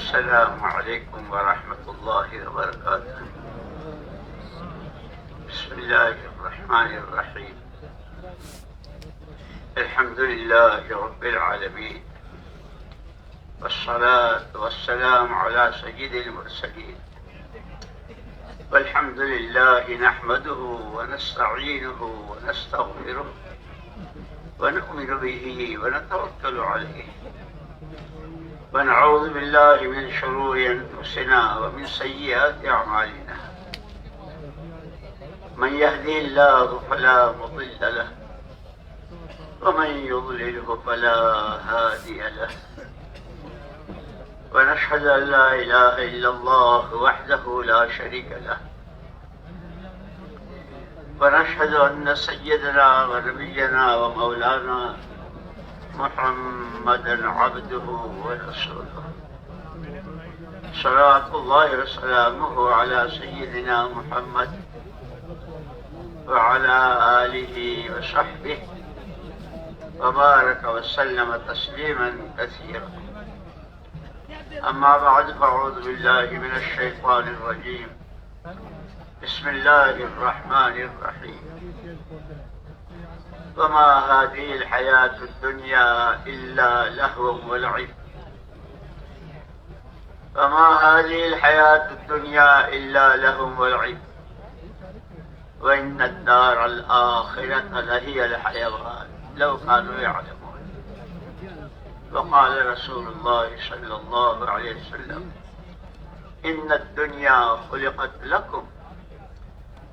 السلام عليكم ورحمة الله وبركاته. بسم الله الرحمن الرحيم. الحمد لله رب العالمين، والصلاة والسلام على سيد المرسلين. والحمد لله نحمده ونستعينه ونستغفره ونؤمن به ونتوكل عليه، ونعوذ بالله من شرور أنفسنا ومن سيئات أعمالنا. من يهده الله فلا مضل له، ومن يضلله فلا هادي له. ونشهد أن لا إله إلا الله وحده لا شريك له، ونشهد أن سيدنا ونبينا ومولانا محمدا عبده ورسوله، صلوات الله وسلامه على سيدنا محمد وعلى آله وصحبه وبارك وسلم تسليما كثيرا. أما بعد، فأعوذ بالله من الشيطان الرجيم. بسم الله الرحمن الرحيم. وما هذه الحياة الدنيا إلا لهو ولعب، وما هذه الحياة الدنيا إلا لهو ولعب، وإن الدار الآخرة لهي الحيوان لو كانوا يعلمون. وقال رسول الله صلى الله عليه وسلم: إن الدنيا خلقت لكم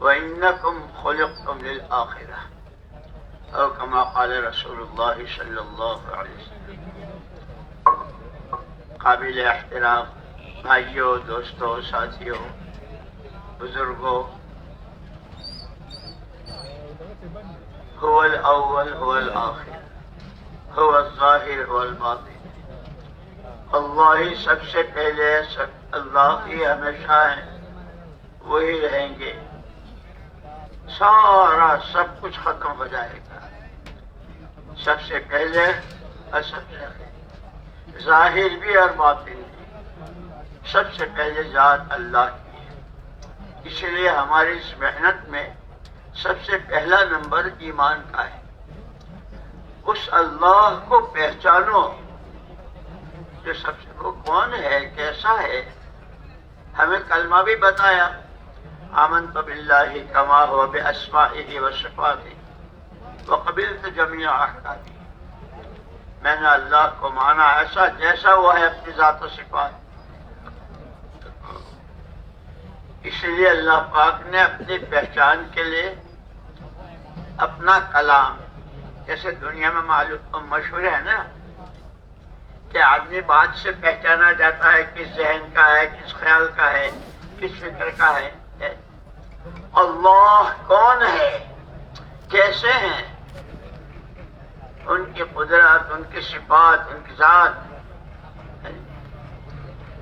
وإنكم خلقتم للآخرة، أو كما قال رسول الله صلی اللہ علیہ وسلم. قابل احترام بھائیوں، دوستوں، ساتھیوں، بزرگوں، هو الأول هو الآخر، هو الظاہر هو الباطن. اللہ ہی سب سے پہلے، اللہ ہی ہمیشہ ہیں، وہی رہیں گے. سارا سب کچھ ختم ہو جائے گا، سب سے پہلے اور سب سے آخر، ظاہر بھی اور باطن بھی. سب سے پہلے ذات اللہ کی ہے. اس لیے ہماری اس محنت میں سب سے پہلا نمبر ایمان کا ہے. اس اللہ کو پہچانو جو سب سے، وہ کون ہے، کیسا ہے. ہمیں کلمہ بھی بتایا: آمنت باللہ کما هو باسمائہ وصفاتہ وقبلت جمیع احکامہ. میں نے اللہ کو مانا ایسا جیسا وہ ہے اپنی ذات و صفات. اس لیے اللہ پاک نے اپنی پہچان کے لیے اپنا کلام، جیسے دنیا میں معلوم مشہور ہے نا کہ آدمی بات سے پہچانا جاتا ہے کس ذہن کا ہے، کس خیال کا ہے، کس فکر کا ہے. اللہ کون ہے، کیسے ہیں، ان کی قدرت، ان کی صفات، ان کی ذات،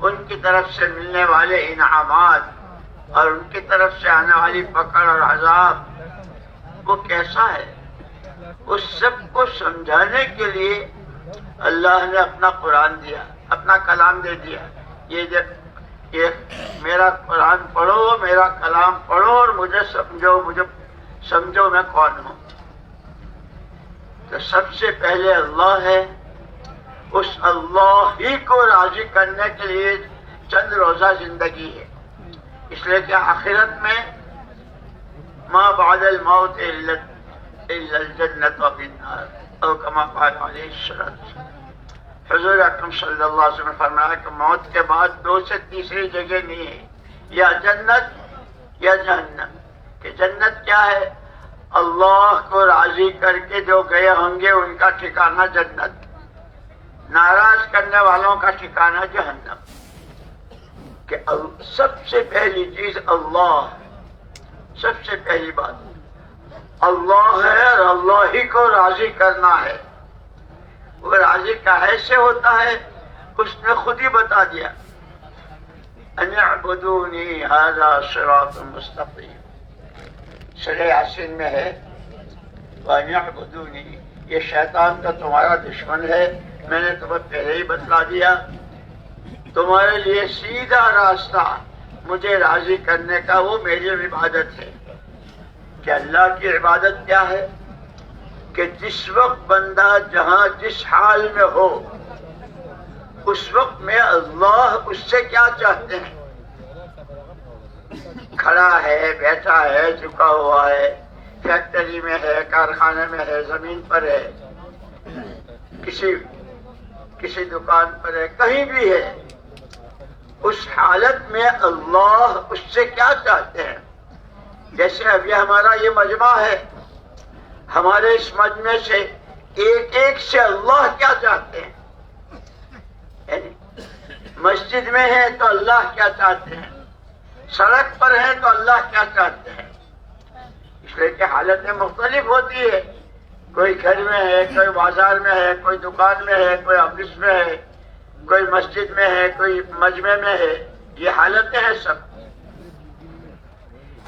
ان کی طرف سے ملنے والے انعامات اور ان کی طرف سے آنے والی پکڑ اور عذاب، وہ کیسا ہے. اس سب کو سمجھانے کے لیے اللہ نے اپنا قرآن دیا، اپنا کلام دے دیا. یہ میرا قرآن پڑھو، میرا کلام پڑھو اور مجھے سمجھو میں کون ہوں. تو سب سے پہلے اللہ ہے. اس اللہ ہی کو راضی کرنے کے لیے چند روزہ زندگی ہے. اس لیے کہ آخرت میں ما بعد الموت الا الجنت والنار، او کما قال علیہ الصلوۃ. حضور اکرم صلی اللہ علیہ وسلم نے فرمایا کہ موت کے بعد دو سے تیسری جگہ نہیں ہے، یا جنت یا جہنم. کہ جنت کیا ہے؟ اللہ کو راضی کر کے جو گئے ہوں گے ان کا ٹھکانہ جنت، ناراض کرنے والوں کا ٹھکانہ جہنم. کہ سب سے پہلی چیز اللہ، سب سے پہلی بات اللہ ہے اور اللہ ہی کو راضی کرنا ہے. وہ راضی کیسے ہوتا ہے اس نے خود ہی بتا دیا: ان اعبدونی ھذا صراط مستقیم. سورہ یاسین میں ہے وَأَنِ اعْبُدُونِي. یہ شیطان تو تمہارا دشمن ہے، میں نے تمہیں پہلے ہی بتلا دیا. تمہارے لیے سیدھا راستہ مجھے راضی کرنے کا وہ میری عبادت ہے. کہ اللہ کی عبادت کیا ہے؟ کہ جس وقت بندہ جہاں جس حال میں ہو اس وقت میں اللہ اس سے کیا چاہتے ہیں. کھڑا ہے، بیٹھا ہے، جھکا ہوا ہے، فیکٹری میں ہے، کارخانے میں ہے، زمین پر ہے، کسی دکان پر ہے، کہیں بھی ہے، اس حالت میں اللہ اس سے کیا چاہتے ہیں. جیسے ابھی ہمارا یہ مجمع ہے، ہمارے اس مجمع سے ایک ایک سے اللہ کیا چاہتے ہیں. یعنی مسجد میں ہے تو اللہ کیا چاہتے ہیں، سڑک پر ہے تو اللہ کیا چاہتے ہیں. اس لیے کہ حالتیں مختلف ہوتی ہے. کوئی گھر میں ہے، کوئی بازار میں ہے، کوئی دکان میں ہے، کوئی آفس میں ہے، کوئی مسجد میں ہے، کوئی مجمع میں ہے. یہ حالتیں ہیں سب.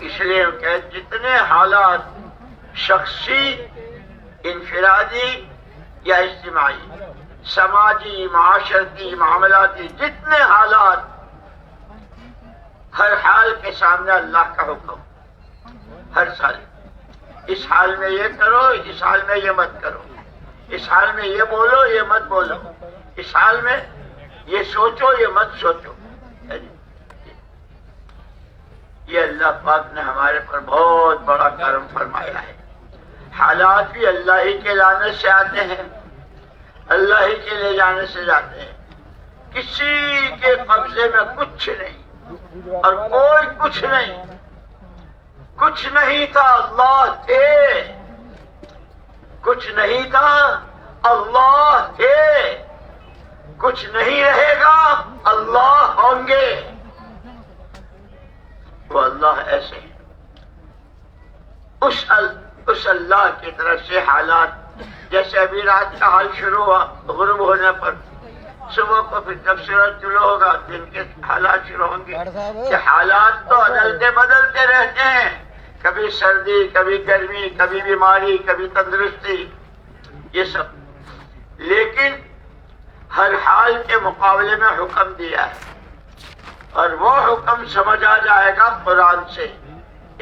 اس لیے کہ جتنے حالات شخصی، انفرادی یا اجتماعی، سماجی، معاشرتی، معاملاتی، جتنے حالات، ہر حال کے سامنے اللہ کا حکم. ہر سال اس حال میں یہ کرو، اس حال میں یہ مت کرو، اس حال میں یہ بولو، یہ مت بولو، اس حال میں یہ سوچو، یہ مت سوچو. یہ اللہ پاک نے ہمارے پر بہت بڑا کرم فرمایا ہے. حالات بھی اللہ ہی کے لانے سے آتے ہیں، اللہ ہی کے لے جانے سے جاتے ہیں. کسی کے قبضے میں کچھ نہیں اور کوئی کچھ نہیں. کچھ نہیں تھا، اللہ تھے. کچھ نہیں تھا، اللہ تھے. کچھ نہیں رہے گا، اللہ ہوں گے. وہ اللہ ایسے ہیں. اس اللہ کی طرف سے حالات، جیسے ابھی رات کا حال شروع ہوا غروب ہونے پر، صبح کو پھر جب سورج طلوع ہوگا دن کے حالات شروع ہوں گے. کہ حالات تو بدلتے بدلتے رہتے ہیں. کبھی سردی، کبھی گرمی، کبھی بیماری، کبھی تندرستی، یہ سب. لیکن ہر حال کے مقابلے میں حکم دیا ہے، اور وہ حکم سمجھ آ جائے گا قرآن سے.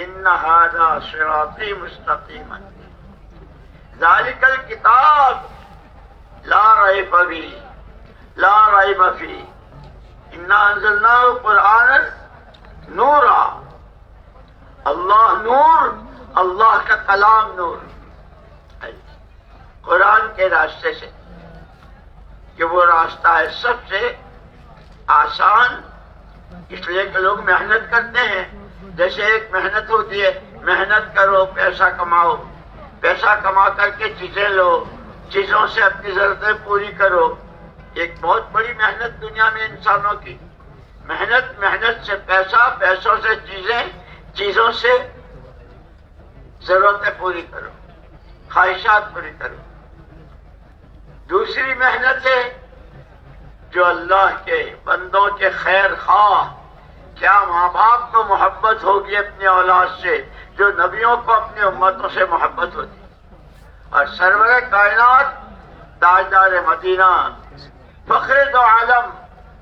ان ھذا صراطی مستقیما ذالک الکتاب لا ریب فیہ انا انزلناہ قرآنا نورا. اللہ نور، اللہ کا کلام نور. قرآن کے راستے سے، کہ وہ راستہ ہے سب سے آسان. اس لیے کہ لوگ محنت کرتے ہیں. جیسے ایک محنت ہوتی ہے، محنت کرو، پیسہ کماؤ، پیسہ کما کر کے چیزیں لو، چیزوں سے اپنی ضرورتیں پوری کرو. ایک بہت بڑی محنت دنیا میں انسانوں کی. محنت سے پیسہ، پیسوں سے چیزیں، چیزوں سے ضرورتیں پوری کرو، خواہشات پوری کرو. دوسری محنت ہے جو اللہ کے بندوں کے خیر خواہ. کیا ماں باپ کو محبت ہوگی اپنی اولاد سے جو نبیوں کو اپنی امتوں سے محبت ہوتی. اور سرور کائنات، تاجدار مدینہ، فخر دو عالم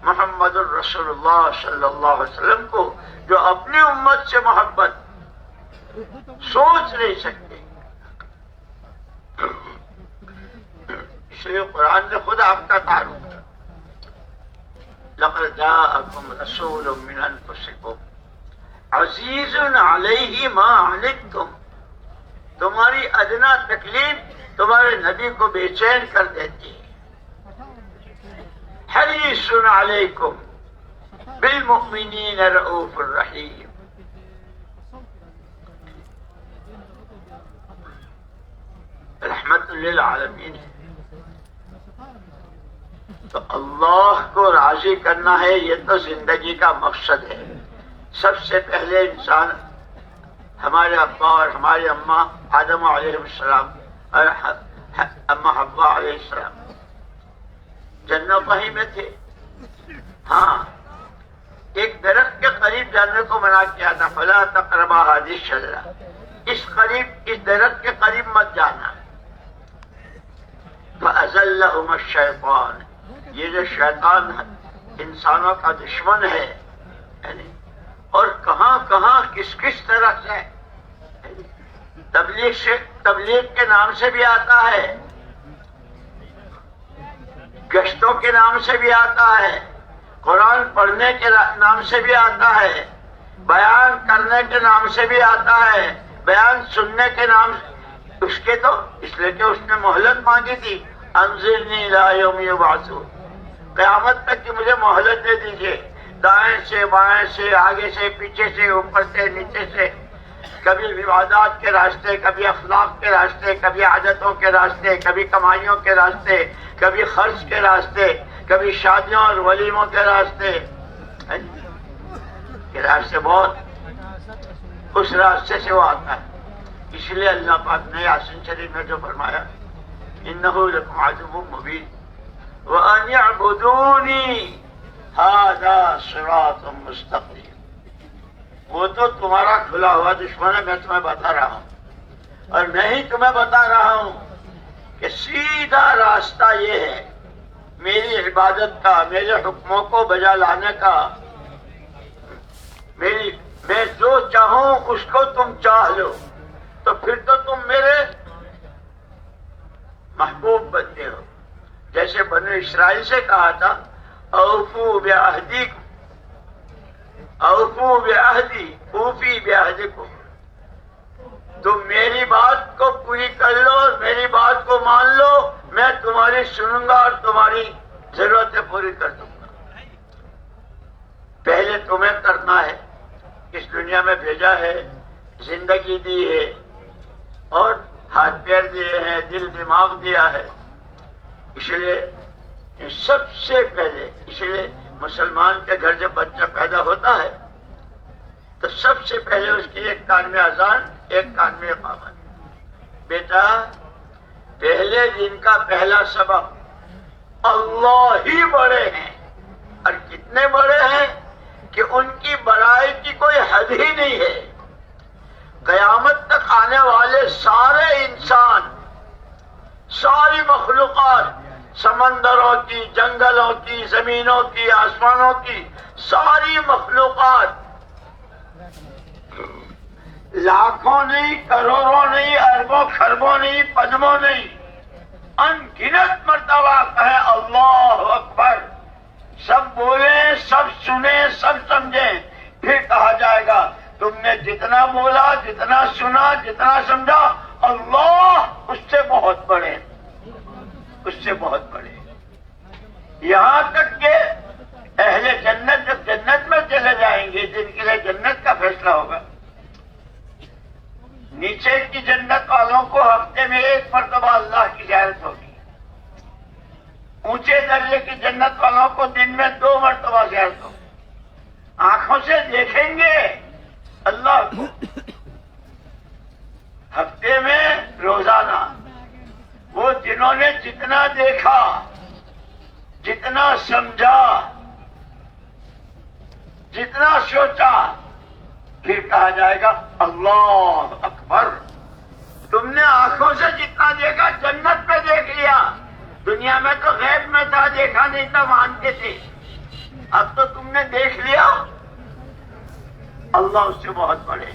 محمد الرسول اللہ صلی اللہ علیہ وسلم کو جو اپنی امت سے محبت سوچ نہیں سکتے. اس لیے قرآن نے خود آپ کا تعارف کیا. لقد جاءکم رسول من انفسکم عزیز علیہ ما عنتم. تمہاری ادنا تکلیف تمہارے نبی کو بے چین کر دیتی ہے. حریص علیکم بالمؤمنین رؤوف الرحیم. رحمت للعالمین. تو اللہ کو راضی کرنا ہے، یہ تو زندگی کا مقصد ہے. سب سے پہلے انسان، ہمارے ابا اور ہماری اماں آدم علیہ السلام اور اماں حوا علیہ السلام جنت وہیں میں تھے. ہاں، ایک درخت کے قریب جانے کو منع کیا تھا، فلا تقربا هذه الشجرة، اس درخت کے قریب مت جانا. فأزلهما الشیطان، یہ جو شیطان انسانوں کا دشمن ہے، اور کہاں کہاں کس کس طرح سے تبلیغ کے نام سے بھی آتا ہے، گشتوں کے نام سے بھی آتا ہے، قرآن پڑھنے کے نام سے بھی آتا ہے، بیان کرنے کے نام سے بھی آتا ہے، بیان سننے کے نام سے۔ اس کے تو اس لیے کہ اس نے مہلت مانگی تھی، انظرنی الی یوم یبعثون، قیامت تک کہ مجھے مہلت دے دیجیے، دائیں سے بائیں سے آگے سے پیچھے سے اوپر سے نیچے سے، کبھی عبادات کے راستے، کبھی اخلاق کے راستے، کبھی عادتوں کے راستے، کبھی کمائیوں کے راستے، کبھی خرچ کے راستے، کبھی شادیوں اور ولیموں کے راستے، یہ راستے بہت، اس راستے سے وہ آتا ہے۔ اس لیے اللہ پاک نے یاسین شریف میں جو فرمایا انہ لکم عدو مبین وان اعبدونی ھذا صراط مستقیم، وہ تو تمہارا کھلا ہوا دشمن ہے، میں تمہیں بتا رہا ہوں، اور میں ہی تمہیں بتا رہا ہوں کہ سیدھا راستہ یہ ہے میری عبادت کا، میرے حکموں کو بجا لانے کا، میں جو چاہوں اس کو تم چاہ لو، تو پھر تو تم میرے محبوب بنتے ہو۔ جیسے بنو اسرائیل سے کہا تھا اوفو بعہدی، اوفو بعہدی اوفی بعہدکم، تم میری بات کو پوری کر لو اور میری بات کو مان لو، میں تمہاری سنوں گا اور تمہاری ضرورتیں پوری کر دوں گا۔ پہلے تمہیں کرنا ہے، اس دنیا میں بھیجا ہے، زندگی دی ہے اور ہاتھ پیر دیے ہیں، دل دماغ دیا ہے، اس لیے سب سے پہلے، اس لیے مسلمان کے گھر جب بچہ پیدا ہوتا ہے تو سب سے پہلے اس کی ایک کان میں اذان، ایک کان میں اقامت۔ بیٹا پہلے دن کا پہلا سبق اللہ ہی بڑے ہیں، اور کتنے بڑے ہیں کہ ان کی بڑائی کی کوئی حد ہی نہیں ہے۔ قیامت تک آنے والے سارے انسان، ساری مخلوقات، سمندروں کی، جنگلوں کی، زمینوں کی، آسمانوں کی ساری مخلوقات، لاکھوں نہیں، کروڑوں نہیں، اربوں خربوں نہیں، پدموں نہیں، ان گنت مرتبہ کہیں اللہ اکبر، سب بولیں، سب سنیں، سب سمجھیں، پھر کہا جائے گا تم نے جتنا بولا، جتنا سنا، جتنا سمجھا، اللہ اس سے بہت بڑے، اس سے بہت بڑے۔ یہاں تک کہ اہل جنت جب جنت میں چلے جائیں گے، جن کے لیے جنت کا فیصلہ ہوگا، نیچے کی جنت والوں کو ہفتے میں ایک مرتبہ اللہ کی زیارت ہوگی، اونچے درجے کی جنت والوں کو دن میں 2 مرتبہ زیارت ہوگی، آنکھوں سے دیکھیں گے اللہ کو ہفتے میں روزانہ۔ وہ جنہوں نے جتنا دیکھا، جتنا سمجھا، جتنا سوچا، پھر کہا جائے گا اللہ اکبر، تم نے آنکھوں سے جتنا دیکھا جنت میں دیکھ لیا، دنیا میں تو غیب میں تھا، دیکھا نہیں تھا، مانتے تھے، اب تو تم نے دیکھ لیا، اللہ اس سے بہت بڑے۔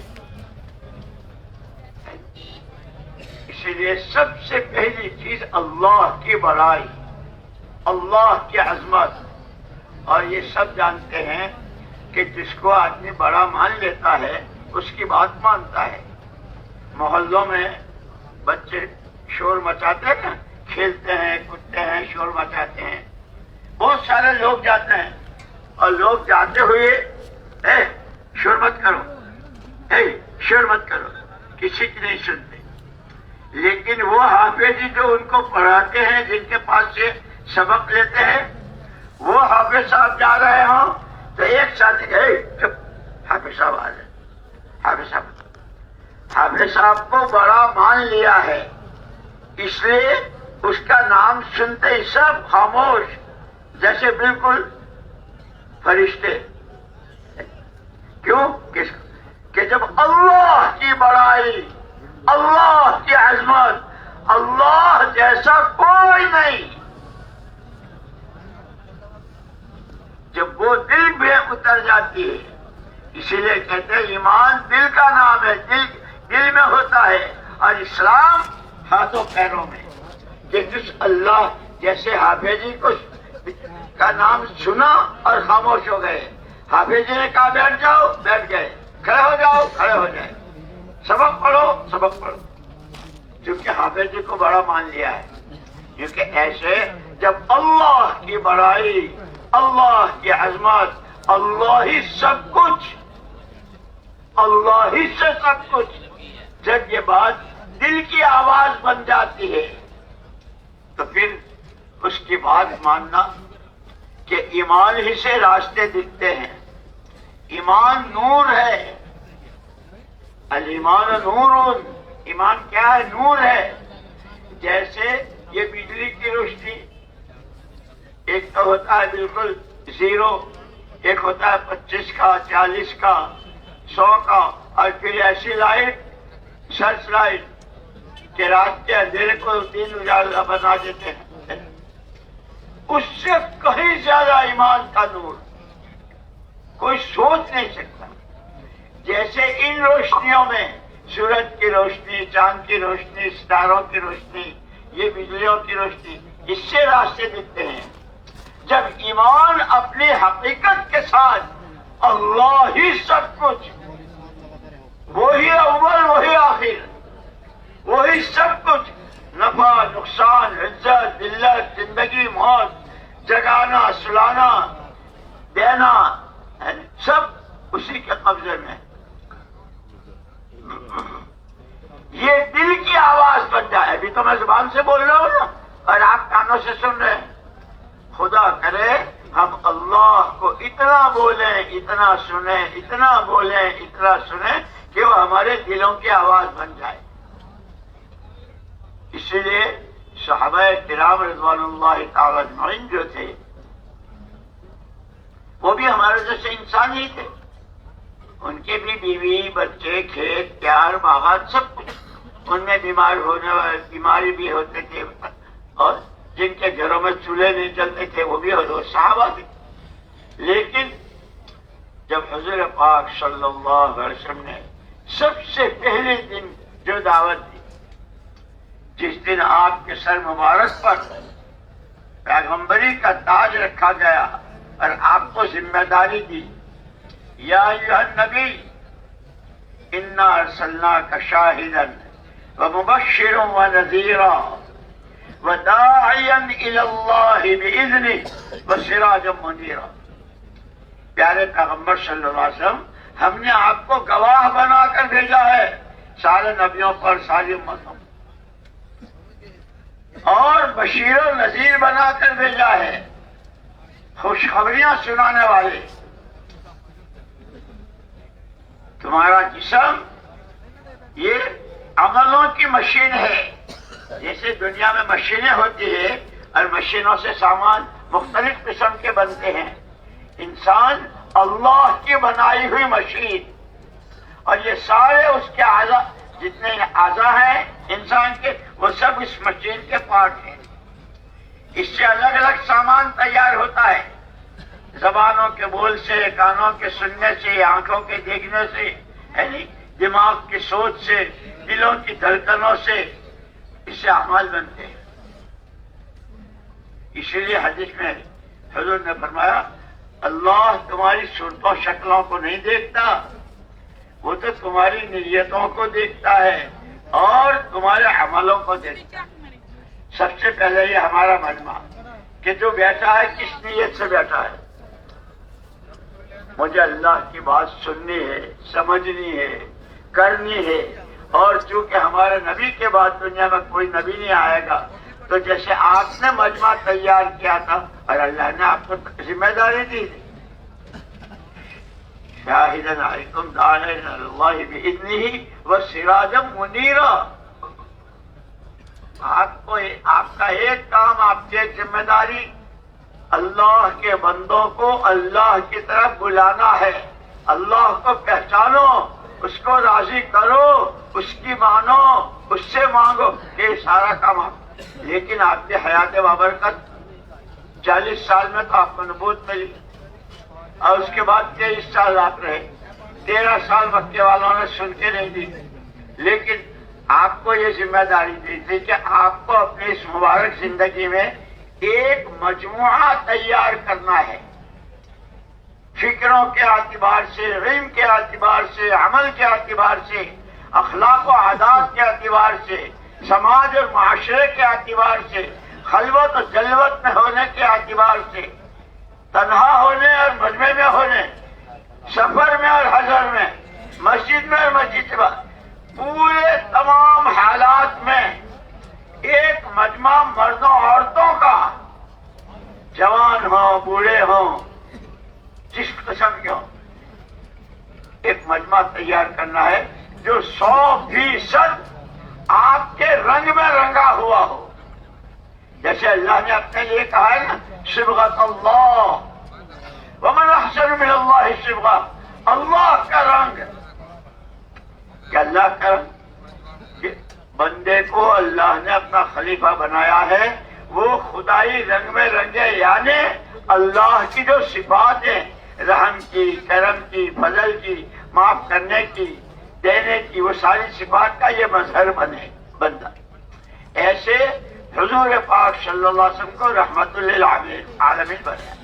اسی لیے سب سے پہلی چیز اللہ کی بڑائی، اللہ کی عظمت، اور یہ سب جانتے ہیں کہ جس کو آدمی بڑا مان لیتا ہے اس کی بات مانتا ہے۔ محلوں میں بچے شور مچاتے ہیں نا، کھیلتے ہیں، کودتے ہیں، شور مچاتے ہیں، بہت سارے لوگ جاتے ہیں، اور لوگ جاتے ہوئے شور مت کرو، شور مت کرو، کسی کی نہیں سنتے، لیکن وہ حافظ جو ان کو پڑھاتے ہیں، جن کے پاس سے سبق لیتے ہیں، وہ حافظ صاحب جا رہے ہوں تو ایک ساتھ چپ، حافظ صاحب آ رہے، حافظ صاحب کو بڑا مان لیا ہے، اس لیے اس کا نام سنتے ہی سب خاموش، جیسے بالکل فرشتے۔ کیوں؟ کہ جب اللہ کی بڑائی، اللہ کی عظمت، اللہ جیسا کوئی نہیں، جب وہ دل میں اتر جاتی ہے. اسی لیے کہتے ہیں ایمان دل کا نام ہے، دل میں ہوتا ہے، اور اسلام ہاتھوں پیروں میں. کہ جس اللہ جیسے حافظ جی کو کا نام سنا اور خاموش ہو گئے، حافظ جی نے کہا بیٹھ جاؤ، بیٹھ گئے، کھڑے ہو جاؤ، کھڑے ہو جائے، سبق پڑھو، سبق پڑھو، کیونکہ حافظ جی کو بڑا مان لیا ہے. کیونکہ ایسے جب اللہ کی بڑائی، اللہ کی عظمت، اللہ ہی سب کچھ، اللہ ہی سے سب کچھ، جب یہ بات دل کی آواز بن جاتی ہے تو پھر اس کی بات ماننا کہ ایمان ہی سے راستے دکھتے ہیں. ایمان نور ہے، الایمان نور. ایمان کیا ہے؟ نور ہے. جیسے یہ بجلی کی روشنی، ایک تو ہوتا ہے بالکل زیرو، ایک ہوتا ہے 25 کا، 40 کا، 100 کا، اور پھر ایسی لائٹ، سرچ لائٹ کہ رات کے اندھیرے کو 3 اجالا بنا دیتے ہیں. اس سے کہیں زیادہ ایمان کا نور کوئی سوچ نہیں سکتا. جیسے ان روشنیوں میں سورج کی روشنی، چاند کی روشنی، ستاروں کی روشنی، یہ بجلیوں کی روشنی، اس سے راستے دکھتے ہیں. جب ایمان اپنی حقیقت کے ساتھ اللہ ہی سب کچھ، وہی اول وہی آخر، وہی سب کچھ، نفع نقصان، عزت ذلت، زندگی موت، جگانا سلانا دینا، سب اسی کے قبضے میں. یہ دل کی آواز بن جائے. ابھی تو میں زبان سے بول رہا ہوں نا، اور آپ کانوں سے سن رہے ہیں. خدا کرے ہم اللہ کو اتنا بولیں، اتنا سنیں، اتنا بولیں، اتنا سنیں کہ وہ ہمارے دلوں کی آواز بن جائے. اسی لیے صحابہ کرام رضوان اللہ تعالی اجمعین جو تھے وہ بھی ہمارے جیسے انسان ہی تھے. ان کے بھی بیوی، بچے، کھیت، پیار، باغات، سب کچھ. ان میں بیمار ہونے والے بیماری بھی ہوتے تھے، اور جن کے گھروں میں چولہے نہیں چلتے تھے وہ بھی صحابہ تھے. لیکن جب حضور پاک صلی اللہ علیہ وسلم نے سب سے پہلے دن جو دعوت دی، جس دن آپ کے سر مبارک پر پیغمبری کا تاج رکھا گیا اور آپ کو ذمہ داری دی، یا ایھا النبی انا ارسلناک شاہدا ومبشرا ونذیرا وداعیا الی اللہ باذنہ وسراجا منیرا. پیارے پیغمبر صلی اللہ علیہ وسلم، ہم نے آپ کو گواہ بنا کر بھیجا ہے سارے نبیوں پر، ساری امتوں، اور بشیر و نذیر بنا کر بھیجا ہے، خوشخبریاں سنانے والے. تمہارا جسم یہ عملوں کی مشین ہے. جیسے دنیا میں مشینیں ہوتی ہیں اور مشینوں سے سامان مختلف قسم کے بنتے ہیں، انسان اللہ کی بنائی ہوئی مشین، اور یہ سارے اس کے اعضاء، جتنے اعضاء ہیں انسان کے، وہ سب اس مشین کے پارٹ ہیں. اس سے الگ الگ سامان تیار ہوتا ہے، زبانوں کے بول سے، کانوں کے سننے سے، آنکھوں کے دیکھنے سے، یعنی دماغ کی سوچ سے، دلوں کی دھڑکنوں سے، اس سے اعمال بنتے ہیں. اسی لیے حدیث میں حضور نے فرمایا اللہ تمہاری صورتوں شکلوں کو نہیں دیکھتا، وہ تو تمہاری نیتوں کو دیکھتا ہے اور تمہارے عملوں کو دیکھتا ہے. سب سے پہلے یہ ہمارا مجمع کہ جو بیٹھا ہے کس نیت سے بیٹھا ہے. مجھے اللہ کی بات سننی ہے، سمجھنی ہے، کرنی ہے. اور چونکہ ہمارے نبی کے بعد دنیا میں کوئی نبی نہیں آئے گا، تو جیسے آپ نے مجمع تیار کیا تھا اور اللہ نے آپ کو ذمہ داری دی، شاہدن علیکم داعین اللہ بإذنہ وسراجا منیرا. آپ کا ایک کام، آپ کی ایک ذمہ داری اللہ کے بندوں کو اللہ کی طرف بلانا ہے. اللہ کو پہچانو، اس کو راضی کرو، اس کی مانو، اس سے مانگو، یہ سارا کام آپ. لیکن آپ کی حیات بابرکت 40 سال میں تو آپ کو نبوت ملی، اور اس کے بعد 23 سال آپ رہے. 13 سال مکے والوں نے سن کے نہیں دی، لیکن آپ کو یہ ذمہ داری دی تھی کہ آپ کو اپنی اس مبارک زندگی میں ایک مجموعہ تیار کرنا ہے، فکروں کے اعتبار سے، علم کے اعتبار سے، عمل کے اعتبار سے، اخلاق و عادات کے اعتبار سے، سماج اور معاشرے کے اعتبار سے، خلوت و جلوت میں ہونے کے اعتبار سے، تنہا ہونے اور مجمع میں ہونے، سفر میں اور حضر میں، مسجد میں اور مسجد سے باہر، پورے تمام حالات میں ایک مجمع مردوں عورتوں کا، جوان ہوں بوڑھے ہوں جس قسم کے ہوں، ایک مجمع تیار کرنا ہے جو 100% آپ کے رنگ میں رنگا ہوا ہو. جیسے اللہ نے اپنے لیے کہا ہے نا، صبغۃ اللہ ومن احسن من اللہ صبغہ، اللہ کا رنگ، کہ اللہ کا رنگ، بندے کو اللہ نے اپنا خلیفہ بنایا ہے، وہ خدائی رنگ میں رنگے، یعنی اللہ کی جو صفات ہیں، رحم کی، کرم کی، فضل کی، معاف کرنے کی، دینے کی، وہ ساری صفات کا یہ مظہر بنے بندہ. ایسے حضور پاک صلی اللہ علیہ وسلم کو رحمت للعالمین بنایا.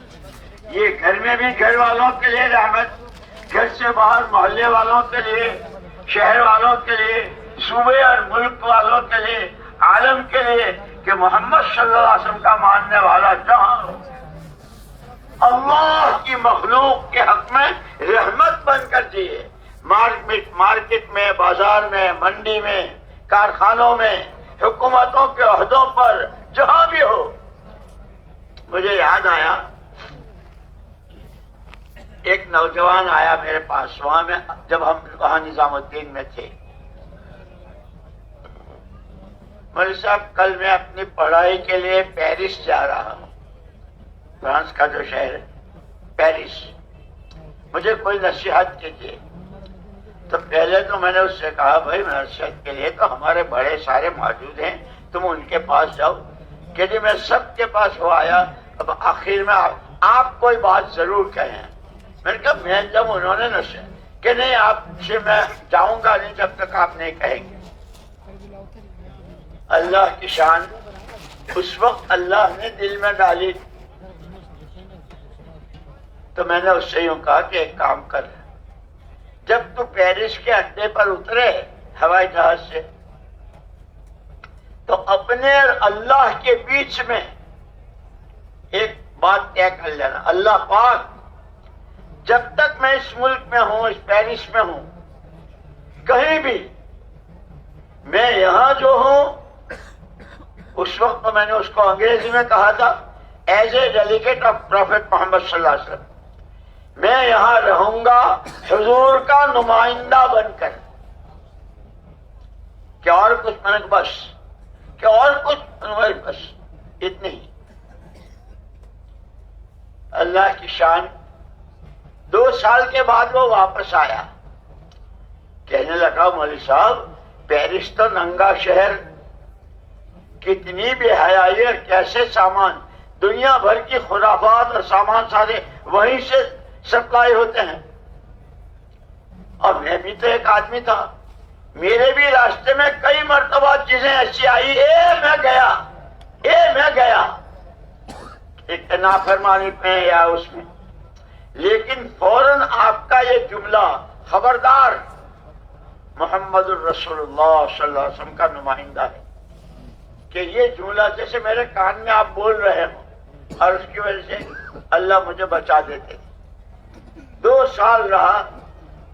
یہ گھر میں بھی گھر والوں کے لیے رحمت، گھر سے باہر محلے والوں کے لیے، شہر والوں کے لیے، صوبے اور ملک والوں کے لیے، عالم کے لیے، کہ محمد صلی اللہ علیہ وسلم کا ماننے والا جہاں ہو، اللہ کی مخلوق کے حق میں رحمت بن کر جیے. مارکیٹ میں، بازار میں، منڈی میں، کارخانوں میں، حکومتوں کے عہدوں پر، جہاں بھی ہو. مجھے یاد آیا ایک نوجوان آیا میرے پاس، وہاں میں جب ہم وہاں نظام الدین میں تھے. مولوی صاحب کل میں اپنی پڑھائی کے لیے پیرس جا رہا ہوں، فرانس کا جو شہر ہے پیرس، مجھے کوئی نصیحت کیجیے. تو پہلے تو میں نے اس سے کہا بھائی نصیحت کے لیے تو ہمارے بڑے سارے موجود ہیں، تم ان کے پاس جاؤ. کہ جی میں سب کے پاس ہو آیا، اب آخر میں آپ کوئی بات ضرور کہیں. میں نے کہا میں جب انہوں نے نصیحت کہ نہیں آپ سے میں جاؤں گا نہیں جب تک آپ نہیں کہیں گے. اللہ کی شان اس وقت اللہ نے دل میں ڈالی، تو میں نے اس سے یوں کہا کہ ایک کام کر، جب تو پیرس کے اڈے پر اترے ہوائی جہاز سے، تو اپنے اور اللہ کے بیچ میں ایک بات طے کر لینا، اللہ پاک جب تک میں اس ملک میں ہوں، اس پیرس میں ہوں، کہیں بھی میں یہاں جو ہوں، اس وقت تو میں نے اس کو انگریزی میں کہا تھا as a delegate of Prophet Muhammad صلی اللہ علیہ وسلم، میں یہاں رہوں گا حضور کا نمائندہ بن کر. کہ اور کچھ میں نے بس، کہ اور کچھ بس اتنی ہی. اللہ کی شان 2 سال کے بعد وہ واپس آیا، کہنے لگا مولوی صاحب پیرس تو ننگا شہر، کتنی بے حیائی اور کیسے سامان، دنیا بھر کی خرافات اور سامان سارے وہیں سے سپلائی ہوتے ہیں. اور میں بھی تو ایک آدمی تھا، میرے بھی راستے میں کئی مرتبہ چیزیں ایسی آئی، میں گیا ایک نافرمانی میں یا اس میں، لیکن فوراً آپ کا یہ جملہ، خبردار محمد الرسول اللہ صلی اللہ علیہ وسلم کا نمائندہ ہے، کہ یہ جملہ جیسے میرے کان میں آپ بول رہے ہوں، اور اس کی وجہ سے اللہ مجھے بچا دیتے. 2 سال رہا،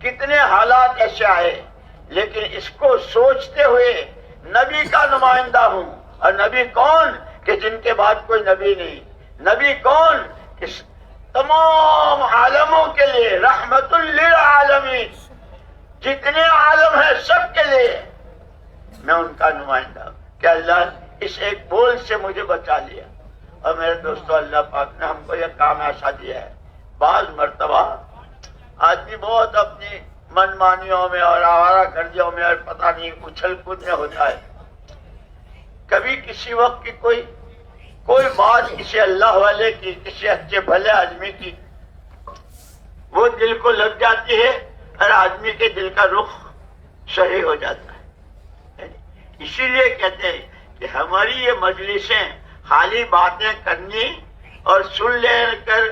کتنے حالات ایسے آئے، لیکن اس کو سوچتے ہوئے نبی کا نمائندہ ہوں. اور نبی کون کہ جن کے بعد کوئی نبی نہیں، نبی کون کہ تمام عالموں کے لیے رحمت للعالمین، جتنے عالم ہیں سب کے لیے میں ان کا نمائندہ ہوں. کہ اللہ اس ایک بول سے مجھے بچا لیا. اور میرے دوستو اللہ پاک نے ہم کو یہ کام ایسا دیا ہے، بعض مرتبہ آدمی بہت اپنی من مانیوں میں اور آوارہ گردیوں میں اور پتہ نہیں اچھل کود میں ہوتا ہے. کبھی کسی وقت کی کوئی بات کسی اللہ والے کی، کسی اچھے بھلے آدمی کی وہ دل کو لگ جاتی ہے اور آدمی کے دل کا رخ صحیح ہو جاتا ہے. اسی لیے کہتے ہیں کہ ہماری یہ مجلسیں خالی باتیں کرنی اور سن لے کر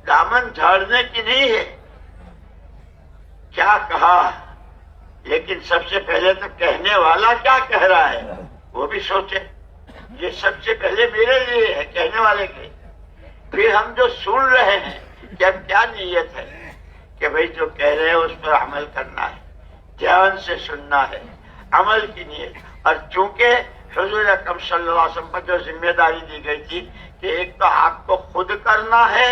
دامن جھاڑنے کی نہیں ہے. کیا کہا، لیکن سب سے پہلے تو کہنے والا کیا کہہ رہا ہے وہ بھی سوچے. یہ سب سے پہلے میرے لیے ہے، کہنے والے کے. پھر ہم جو سن رہے ہیں کہ اب کیا نیت ہے کہ بھئی جو کہہ رہے ہیں اس پر عمل کرنا ہے، دھیان سے سننا ہے، عمل کی نیت. اور چونکہ حضور اکرم صلی اللہ علیہ وسلم پر جو ذمہ داری دی گئی تھی کہ ایک تو آپ کو خود کرنا ہے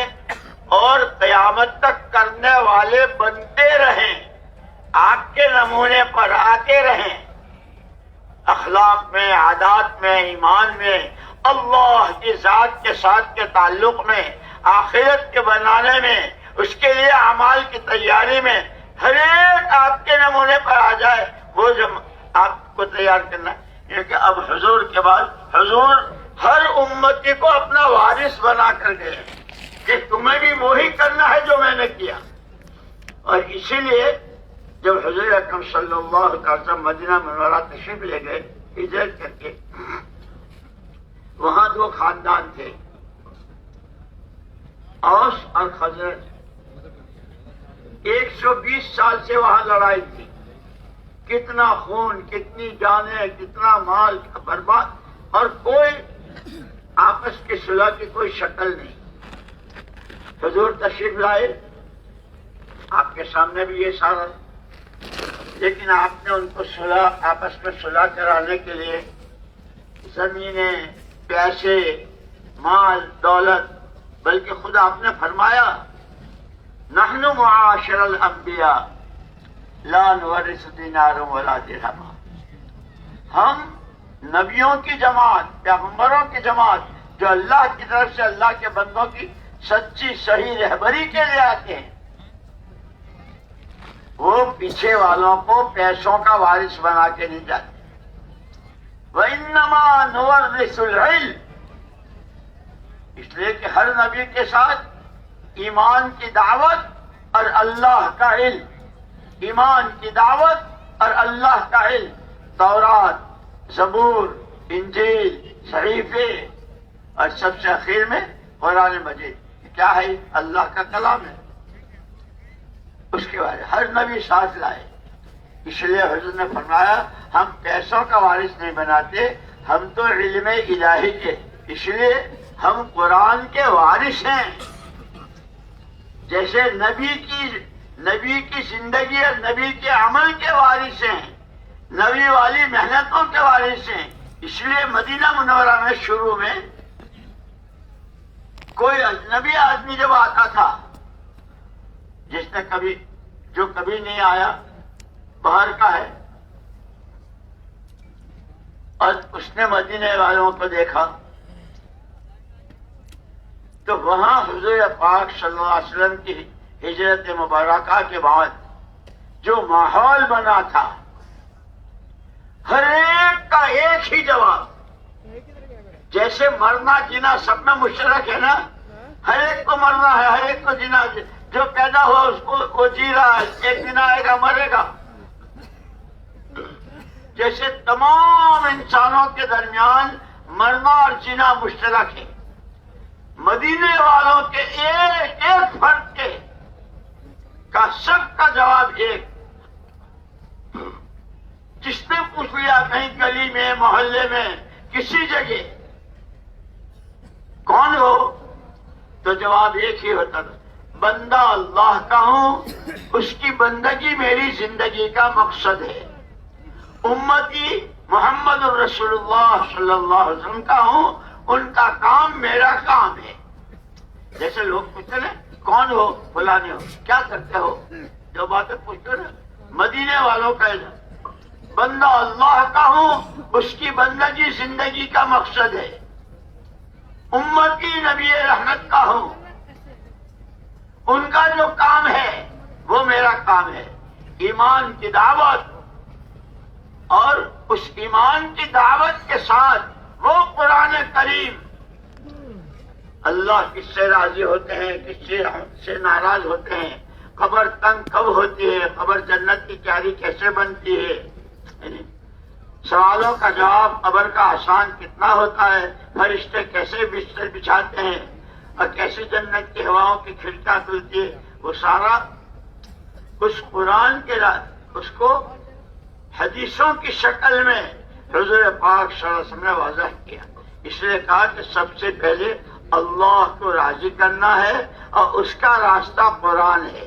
اور قیامت تک کرنے والے بنتے رہیں، آپ کے نمونے پر آتے رہیں، اخلاق میں، عادات میں، ایمان میں، اللہ کی ذات کے ساتھ کے تعلق میں، آخرت کے بنانے میں، اس کے لیے اعمال کی تیاری میں ہر ایک آپ کے نمونے پر آ جائے. وہ جو آپ کو تیار کرنا ہے، کیونکہ اب حضور کے بعد حضور ہر امتی کو اپنا وارث بنا کر گئے کہ تمہیں بھی وہی کرنا ہے جو میں نے کیا. اور اسی لیے جب حضور اکرم صلی اللہ علیہ وسلم مدینہ منورہ تشریف لے گئے ہجرت کر کے، وہاں دو خاندان تھے، اوس اور خزرج. 120 سال سے وہاں لڑائی تھی، کتنا خون، کتنی جانیں، کتنا مال برباد، اور کوئی آپس کی صلح کی کوئی شکل نہیں. حضور تشریف لائے، آپ کے سامنے بھی یہ سارا، لیکن آپ نے ان کو صلح، آپس میں صلح کرانے کے لیے زمینیں، پیسے، مال، دولت، بلکہ خود آپ نے فرمایا نحن معاشر الانبیاء لا نورث دینارا ولا درہما. ہم نبیوں کی جماعت، پیغمبروں کی جماعت، جو اللہ کی طرف سے اللہ کے بندوں کی سچی صحیح رہبری کے لیے آتے ہیں، وہ پیچھے والوں کو پیسوں کا وارث بنا کے نہیں جاتے. وَإِنَّمَا نُوَرِّثُ الْعِلْمَ، اس لیے کہ ہر نبی کے ساتھ ایمان کی دعوت اور اللہ کا علم، ایمان کی دعوت اور اللہ کا علم. تورات، زبور، انجیل، صحیفے، اور سب سے اخیر میں قرآن مجید. کیا ہے؟ اللہ کا کلام ہے. اس کے بعد ہر نبی ساتھ لائے. اس لیے حضور نے فرمایا ہم پیسوں کا وارث نہیں بناتے، ہم تو علم الہی کے، اس لیے ہم قرآن کے وارث ہیں. جیسے نبی کی زندگی اور نبی کے عمل کے وارث ہیں، نبی والی محنتوں کے وارث ہیں. اس لیے مدینہ منورہ میں شروع میں کوئی اجنبی آدمی جب آتا تھا، جو کبھی نہیں آیا، باہر کا ہے، اور اس نے مدینے والوں کو دیکھا، تو وہاں حضور پاک صلی اللہ علیہ وسلم کی ہجرت مبارکہ کے بعد جو ماحول بنا تھا، ہر ایک کا ایک ہی جواب. جیسے مرنا جینا سب میں مشترک ہے نا، ہر ایک کو مرنا ہے، ہر ایک کو جینا. جو پیدا ہوا اس کو وہ جی رہا ہے، ایک دن آئے گا مرے گا. جیسے تمام انسانوں کے درمیان مرنا اور جینا مشترک ہے، مدینے والوں کے ایک ایک فرد کے کا سب کا جواب ایک. جس نے پوچھ لیا کہیں گلی میں، محلے میں، کسی جگہ کون ہو، تو جواب ایک ہی ہوتا تھا، بندہ اللہ کا ہوں، اس کی بندگی میری زندگی کا مقصد ہے. امتی محمد الرسول اللہ صلی اللہ علیہ وسلم کا ہوں، ان کا کام میرا کام ہے. جیسے لوگ پوچھتے نا کون ہو، فلانے ہو، کیا کرتے ہو، جو باتیں پوچھتے نا، مدینے والوں کا بندہ اللہ کا ہوں، اس کی بندگی زندگی کا مقصد ہے. امتی نبی رحمت کا ہوں، ان کا جو کام ہے وہ میرا کام ہے. ایمان کی دعوت، اور اس ایمان کی دعوت کے ساتھ وہ قرآن کریم، اللہ کس سے راضی ہوتے ہیں، کس سے ناراض ہوتے ہیں، قبر تنگ کب ہوتی ہے، قبر جنت کی کیاری کیسے بنتی ہے، سوالوں کا جواب قبر کا آسان کتنا ہوتا ہے، فرشتے کیسے بستر بچھاتے ہیں اور کیسے جنت کی ہواؤں کی کھڑکیاں کھلتی ہے، وہ سارا اس قرآن کے اس کو حدیثوں کی شکل میں حضور پاک صلی اللہ علیہ وسلم نے واضح کیا. اس لیے کہا کہ سب سے پہلے اللہ کو راضی کرنا ہے اور اس کا راستہ قرآن ہے.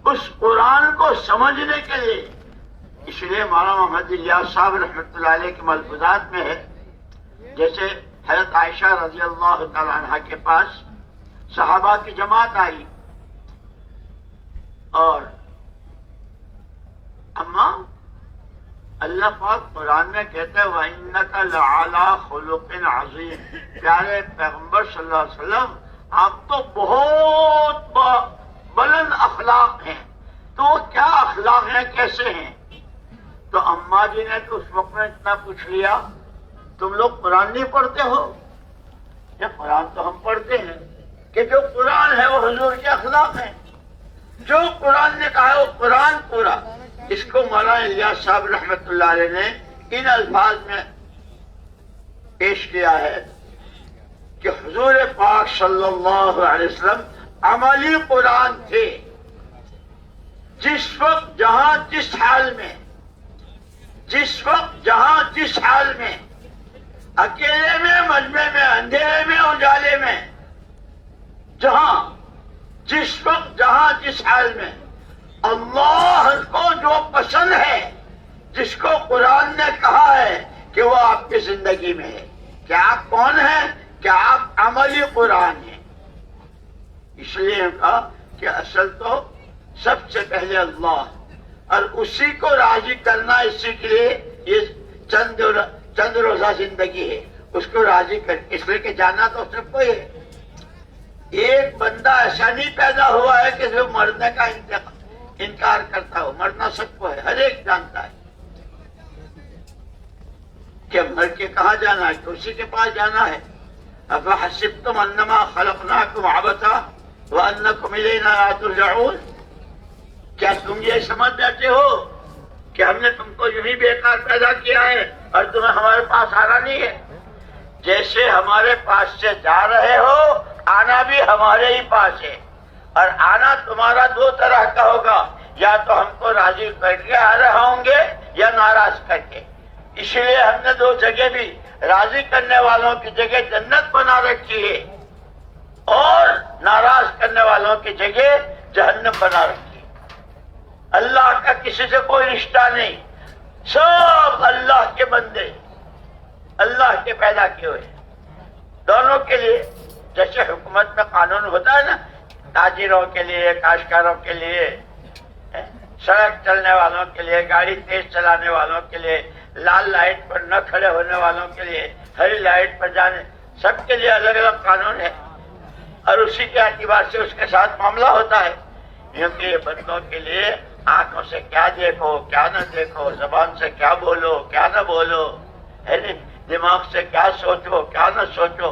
اس قرآن کو سمجھنے کے لیے اس لیے مولانا محمد الیاس صاحب رحمۃ اللہ علیہ کے ملفوظات میں ہے، جیسے حضرت عائشہ رضی اللہ تعالی عنہ کے پاس صحابہ کی جماعت آئی اور اما اللہ پاک قرآن میں کہتے ہیں وَإِنَّكَ لَعَلَىٰ خُلُقٍ عَظِيمٍ، پیارے پیغمبر صلی اللہ علیہ وسلم آپ تو بہت بلند اخلاق ہیں. تو وہ کیا اخلاق ہیں، کیسے ہیں؟ تو اماں جی نے تو اس وقت میں اتنا پوچھ لیا تم لوگ قرآن نہیں پڑھتے ہو؟ یہ قرآن تو ہم پڑھتے ہیں کہ جو قرآن ہے وہ حضور کے اخلاق ہیں. جو قرآن نے کہا ہے وہ قرآن پورا. اس کو مولانا الیاس صاحب رحمۃ اللہ علیہ نے ان الفاظ میں پیش کیا ہے کہ حضور پاک صلی اللہ علیہ وسلم عملی قرآن تھے. جس وقت جہاں جس حال میں، جس وقت جہاں جس حال میں، اکیلے میں، مجمع میں، اندھیرے میں، اجالے میں، جہاں جس وقت جہاں جس حال میں اللہ کو جو پسند ہے، جس کو قرآن نے کہا ہے کہ وہ آپ کی زندگی میں ہے، کہ آپ کون ہیں، کہ آپ عملی قرآن ہیں. اس لیے کہا کہ اصل تو سب سے پہلے اللہ، اور اسی کو راضی کرنا، اسی کے لیے یہ چند روزہ زندگی ہے، اس کو راضی کر، اس لیے کہ جانا تو سب کو ہے. ایک بندہ ایسا نہیں پیدا ہوا ہے کہ جو مرنے کا انکار کرتا ہو. مرنا سب کو ہے، ہر ایک جانتا ہے کہ مر کے کہاں جانا ہے، کہ اسی کے پاس جانا ہے. افحسبتم انما خلقناکم عبثا وانکم الینا لا ترجعون، کیا تم یہ سمجھ بیٹھے ہو کہ ہم نے تم کو یوں ہی بیکار پیدا کیا ہے اور تمہیں ہمارے پاس آنا نہیں ہے؟ جیسے ہمارے پاس سے جا رہے ہو، آنا بھی ہمارے ہی پاس ہے. اور آنا تمہارا دو طرح کا ہوگا، یا تو ہم کو راضی کر کے آ رہے ہوں گے یا ناراض کر کے. اس لیے ہم نے دو جگہ بھی راضی کرنے والوں کی جگہ جنت بنا رکھی ہے اور ناراض کرنے والوں کی جگہ جہنم بنا رکھی ہے. اللہ کا کسی سے کوئی رشتہ نہیں، سب اللہ کے بندے، اللہ کے پیدا کیے ہوئے. دونوں کے لیے جیسے حکومت میں قانون ہوتا ہے نا، تاجروں کے لیے، کاشتکاروں کے لیے، سڑک چلنے والوں کے لیے، گاڑی تیز چلانے والوں کے لیے، لال لائٹ پر نہ کھڑے ہونے والوں کے لیے، ہری لائٹ پر جانے، سب کے لیے الگ الگ قانون ہے اور اسی کے اعتبار سے اس کے ساتھ معاملہ ہوتا ہے. کیونکہ بندوں کے لیے آنکھوں سے کیا دیکھو، کیا نہ دیکھو، زبان سے کیا بولو، کیا نہ بولو، دماغ سے کیا سوچو، کیا نہ سوچو،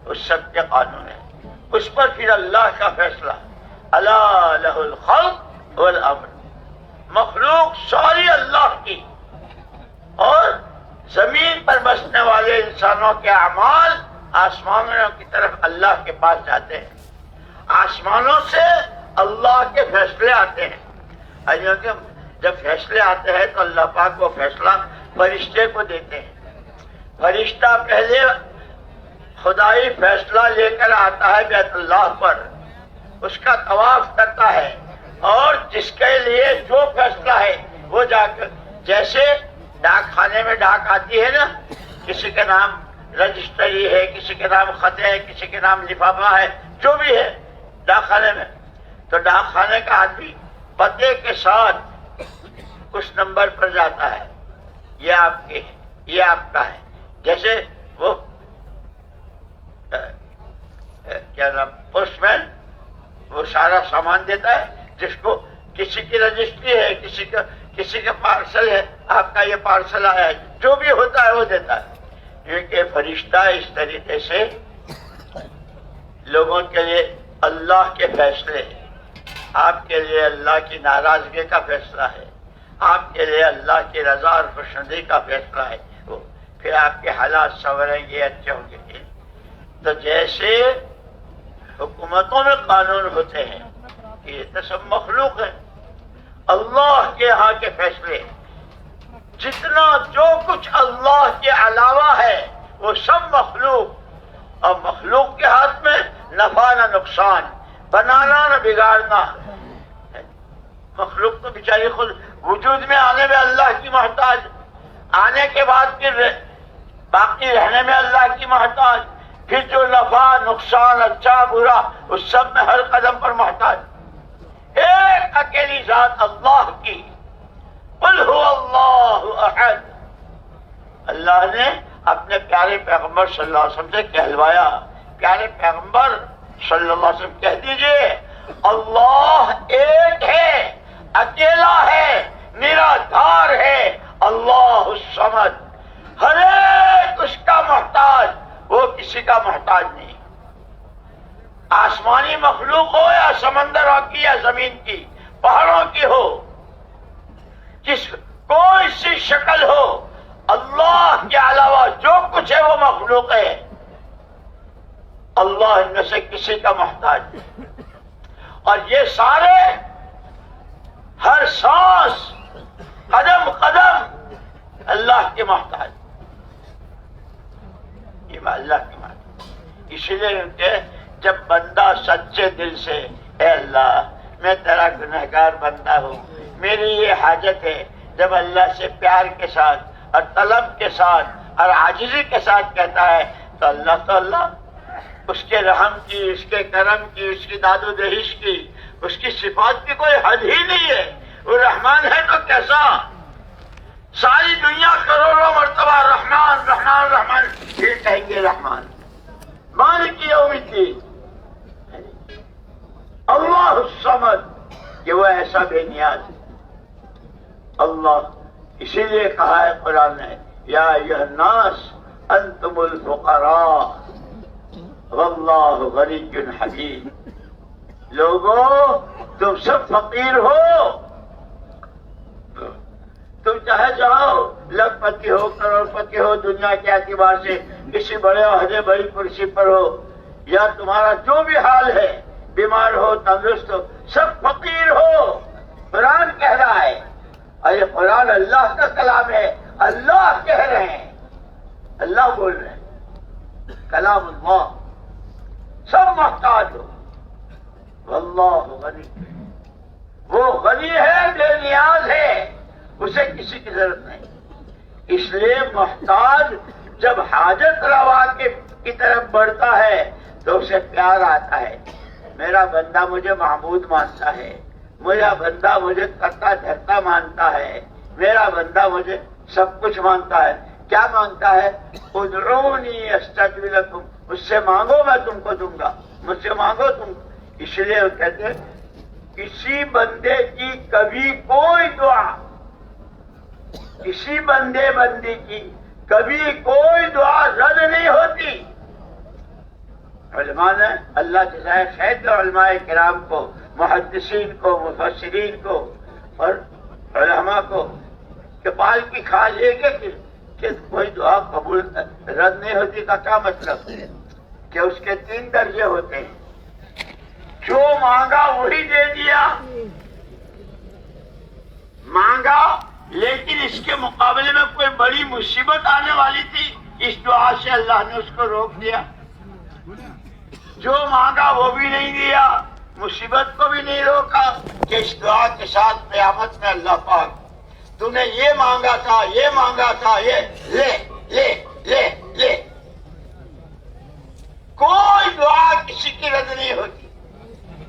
اس سب کے قانون ہے. اس پر پھر اللہ کا فیصلہ. الا لہ الخلق والامر، مخلوق ساری اللہ کی، اور زمین پر بسنے والے انسانوں کے اعمال آسمانوں کی طرف اللہ کے پاس جاتے ہیں. آسمانوں سے اللہ کے فیصلے آتے ہیں. جب فیصلے آتے ہیں تو اللہ پاک وہ فیصلہ فرشتے کو دیتے ہیں. فرشتہ پہلے خدائی فیصلہ لے کر آتا ہے بیت اللہ پر، اس کا طواف کرتا ہے، اور جس کے لیے جو فیصلہ ہے وہ جا کر، جیسے ڈاک خانے میں ڈاک آتی ہے نا، کسی کے نام رجسٹری ہے، کسی کے نام خط ہے، کسی کے نام لفافہ ہے، جو بھی ہے ڈاک خانے میں، تو ڈاک خانے کا آدمی پتے کے ساتھ اس نمبر پر جاتا ہے، یہ آپ کے، یہ آپ کا ہے. جیسے وہ کیا نام، پوسٹ مین، وہ سارا سامان دیتا ہے، جس کو کسی کی رجسٹری ہے، کسی کا پارسل ہے، آپ کا یہ پارسل آیا ہے، جو بھی ہوتا ہے وہ دیتا ہے. کیونکہ فرشتہ اس طریقے سے لوگوں کے لیے اللہ کے فیصلے آپ کے لیے اللہ کی ناراضگی کا فیصلہ ہے، آپ کے لیے اللہ کی رضا اور خوشنودی کا فیصلہ ہے، پھر آپ کے حالات سنوریں گے، اچھے ہوں گے۔ تو جیسے حکومتوں میں قانون ہوتے ہیں، یہ تو سب مخلوق ہے، اللہ کے ہاں کے فیصلے جتنا جو کچھ اللہ کے علاوہ ہے وہ سب مخلوق، اور مخلوق کے ہاتھ میں نفع نہ نقصان، بنانا نہ بگاڑنا۔ مخلوق تو بیچاری خود وجود میں آنے میں اللہ کی محتاج، آنے کے بعد پھر باقی رہنے میں اللہ کی محتاج، پھر جو نفع نقصان اچھا برا اس سب میں ہر قدم پر محتاج۔ ایک اکیلی ذات اللہ کی، قل هو اللہ احد۔ اللہ نے اپنے پیارے پیغمبر صلی اللہ علیہ وسلم سے کہلوایا، پیارے پیغمبر صلی اللہ علیہ وسلم کہہ دیجئے اللہ ایک ہے، اکیلا ہے، نرادھار ہے، اللہ الصمد، ہر ایک اس کا محتاج، وہ کسی کا محتاج نہیں۔ آسمانی مخلوق ہو یا سمندروں کی یا زمین کی، پہاڑوں کی ہو، جس کوئی سی شکل ہو، اللہ کے علاوہ جو کچھ ہے وہ مخلوق ہے، اللہ ان میں سے کسی کا محتاج نہیں۔ اور یہ سارے ہر سانس قدم قدم اللہ کے محتاج، یہ اللہ کے محتاج۔ اسی لیے کہ جب بندہ سچے دل سے اے اللہ میں تیرا گنہگار بندہ ہوں، میری یہ حاجت ہے، جب اللہ سے پیار کے ساتھ اور طلب کے ساتھ اور عاجزی کے ساتھ کہتا ہے تو اللہ اس کے رحم کی، اس کے کرم کی، اس کی داد و دہش کی، اس کی صفات کی کوئی حد ہی نہیں ہے۔ وہ رحمان ہے تو کیسا، ساری دنیا کروڑوں مرتبہ رحمان رحمان رحمان پھر کہیں گے رحمان، مالک یوم الدین، اللہ الصمد، کہ وہ ایسا بے نیاز ہے اللہ۔ اسی لیے کہا ہے قرآن نے یا ایھا الناس انتم الفقراء واللہ غنی حمید، لوگوں تم سب فقیر ہو، تم چاہے چاہو لکھ پتی ہو، کروڑ پتی ہو، دنیا کے اعتبار سے کسی بڑے عہدے بڑی کرسی پر ہو، یا تمہارا جو بھی حال ہے، بیمار ہو تندرست ہو، سب فقیر ہو۔ قرآن کہہ رہا ہے، اور یہ قرآن اللہ کا کلام ہے، اللہ کہہ رہے ہیں، اللہ بول رہے ہیں، کلام اللہ، سب محتاج ہو، واللہ غنی، وہ غنی ہے، بے نیاز ہے، اسے کسی کی ضرورت نہیں۔ اس لیے محتاج جب حاجت روا کی طرف بڑھتا ہے تو اسے پیار آتا ہے، میرا بندہ مجھے معبود مانتا ہے، میرا بندہ مجھے کرتا دھرتا مانتا ہے، میرا بندہ مجھے سب کچھ مانتا ہے۔ کیا مانگتا ہے؟ ادعونی استجب لکم، مجھ سے مانگو میں تم کو دوں گا، مجھ سے مانگو تم۔ اس لیے وہ کہتے ہیں کسی بندے کی کبھی کوئی دعا، کسی بندے بندی کی کبھی کوئی دعا رد نہیں ہوتی۔ علماء نے اللہ جزائے خیر علماء کرام کو، محدثین کو، مفسرین کو اور علماء کو کہ پال کی کھال ایک ہے کہ کوئی دعا قبول رد نہیں ہوتی کا کیا مطلب ہے؟ کہ اس کے 3 درجے ہوتے ہیں، جو مانگا وہی دے دیا، مانگا لیکن اس کے مقابلے میں کوئی بڑی مصیبت آنے والی تھی، اس دعا سے اللہ نے اس کو روک دیا۔ جو مانگا وہ بھی نہیں دیا، مصیبت کو بھی نہیں روکا، کہ اس دعا کے ساتھ قیامت میں اللہ پاک تو نے یہ مانگا تھا، یہ مانگا تھا، یہ لے لے لے لے۔ کوئی دعا کسی کی رد نہیں ہوتی۔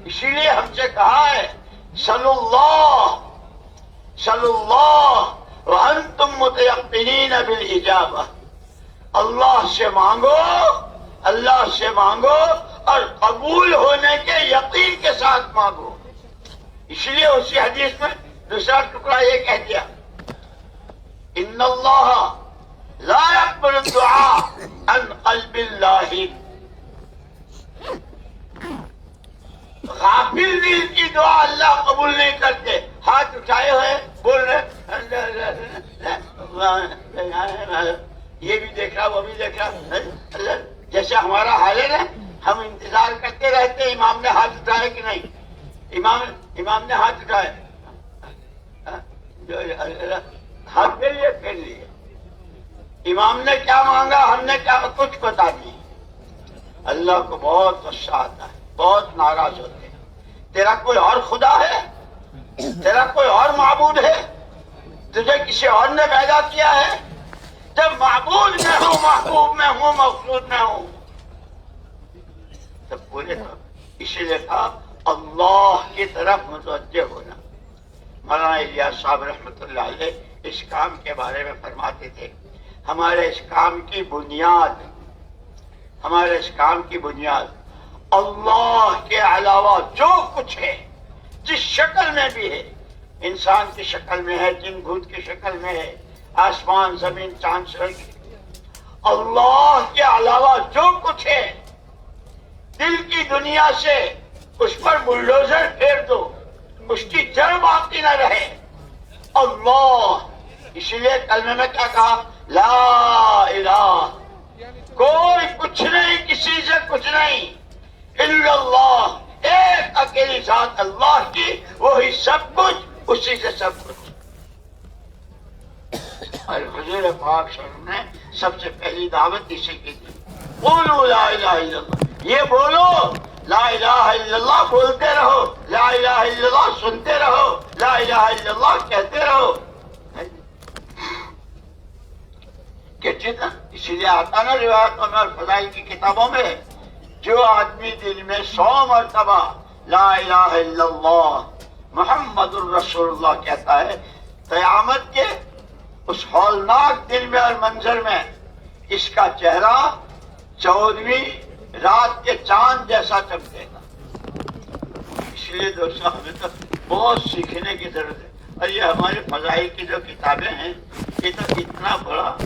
اسی لیے ہم سے کہا ہے صلی اللہ وانتم متیقنین بالاجابہ، اللہ سے مانگو، اللہ سے مانگو اور قبول ہونے کے یقین کے ساتھ مانگو۔ اس لیے اسی حدیث میں دوسرا ٹکڑا یہ کہہ دیا ان اللہ لا يقبل الدعاء عن قلب اللہ غافل دل کی دعا اللہ قبول نہیں کرتے. ہاتھ اٹھائے ہوئے بول رہے یہ بھی دیکھ رہا وہ بھی دیکھ رہا. جیسے ہمارا حال ہے نا, ہم انتظار کرتے رہتے امام نے ہاتھ اٹھائے کہ نہیں. امام نے ہاتھ اٹھائے, ہاتھ پھیر لیے. امام نے کیا مانگا, ہم نے کیا, کچھ پتا نہیں. اللہ کو بہت غصہ آتا ہے, بہت ناراض ہوتے ہیں. تیرا کوئی اور خدا ہے, تیرا کوئی اور معبود ہے, تجھے کسی اور نے پیدا کیا ہے. جب معبود میں ہوں, محبوب میں ہوں, مقصود میں ہوں, تب بولے تو اسی لیے کہا اللہ کی طرف متوجہ ہونا. مولانا الیاس صاحب رحمۃ اللہ علیہ اس کام کے بارے میں فرماتے تھے, ہمارے اس کام کی بنیاد, ہمارے اس کام کی بنیاد اللہ کے علاوہ جو کچھ ہے, جس شکل میں بھی ہے, انسان کی شکل میں ہے, جن بھوت کی شکل میں ہے, آسمان زمین چاند سورج, اللہ کے علاوہ جو کچھ ہے, دل کی دنیا سے اس پر بلڈوزر پھیر دو, اس کی جڑ باقی نہ رہے. اللہ, اسی لیے کلمے میں کیا کہا, لا الہ, کوئی کچھ نہیں, کسی سے کچھ نہیں, الا اللہ, ایک اکیلی ذات اللہ کی, وہی سب کچھ, اسی سے سب کچھ. اور حضور پاک صلی اللہ علیہ وسلم نے سب سے پہلی دعوت اسی کی تھی, قولوا لا الہ الا اللہ. یہ بولو لا الہ الا اللہ, بولتے رہو, لا الہ الا اللہ سنتے رہو, لا الہ الا اللہ کہتے رہو. کہ جتنا, اسی لیے آتا نا روایتوں میں اور فضائل کی کتابوں میں, جو آدمی دل میں 100 مرتبہ لا الہ الا اللہ محمد الرسول اللہ کہتا ہے, قیامت کے اس ہولناک دن میں اور منظر میں اس کا چہرہ 14ویں رات کے چاند جیسا چمکے گا. اس لیے دوستوں ہمیں تو بہت سیکھنے کی ضرورت ہے. اور یہ ہمارے فضائل کی جو کتابیں ہیں, یہ تو اتنا بڑا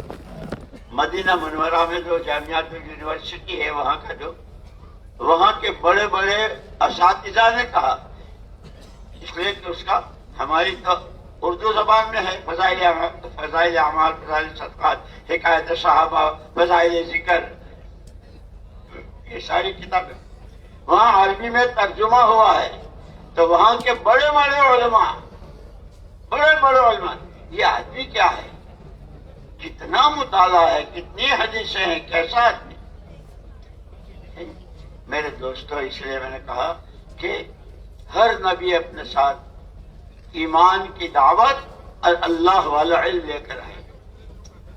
مدینہ منورہ میں جو جامعات یونیورسٹی ہے, وہاں کا جو, وہاں کے بڑے بڑے اساتذہ نے کہا, اس لیے کہ اس کا ہماری تو اردو زبان میں ہے, فضائل اعمال, فضائل صدقات, حکایت صحابہ, فضائل ذکر, یہ ساری کتابیں وہاں عربی میں ترجمہ ہوا ہے. تو وہاں کے بڑے بڑے علماء, یہ آدمی کیا ہے, کتنا مطالعہ ہے, کتنی حدیثیں ہیں, کیسا آدمی. میرے دوستو, اس لیے میں نے کہا کہ ہر نبی اپنے ساتھ ایمان کی دعوت اور اللہ والا علم لے کر آئے,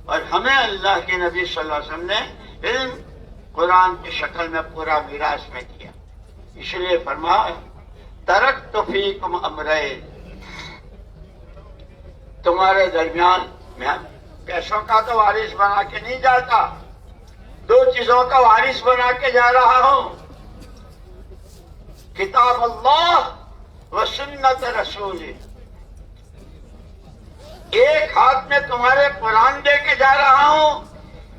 اور ہمیں اللہ کے نبی صلی اللہ علیہ وسلم نے علم قرآن کی شکل میں پورا میراث میں کیا. اس لیے فرمایا ترکت فیکم امرین, تمہارے درمیان میں پیسوں کا تو وارث بنا کے نہیں جاتا, 2 چیزوں کا وارث بنا کے جا رہا ہوں, کتاب اللہ و سنت رسول. ایک ہاتھ میں تمہارے قرآن دے کے جا رہا ہوں,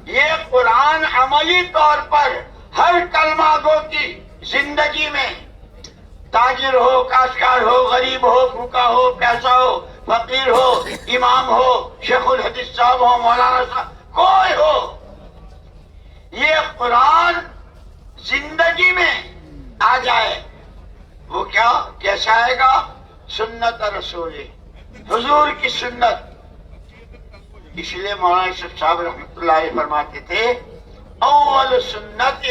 یہ قرآن عملی طور پر ہر کلمہ گو کی زندگی میں, تاجر ہو, کاشتکار ہو, غریب ہو, بھوکا ہو, پیاسا ہو, فقیر ہو, امام ہو, شیخ الحدیث صاحب ہو, مولانا صاحب, کوئی ہو, یہ قرآن زندگی میں آ جائے. وہ کیا, کیسا آئے گا, سنت رسول, حضور کی سنت. اس لیے مولانا یوسف صاحب رحمۃ اللہ علیہ فرماتے تھے, اول سنت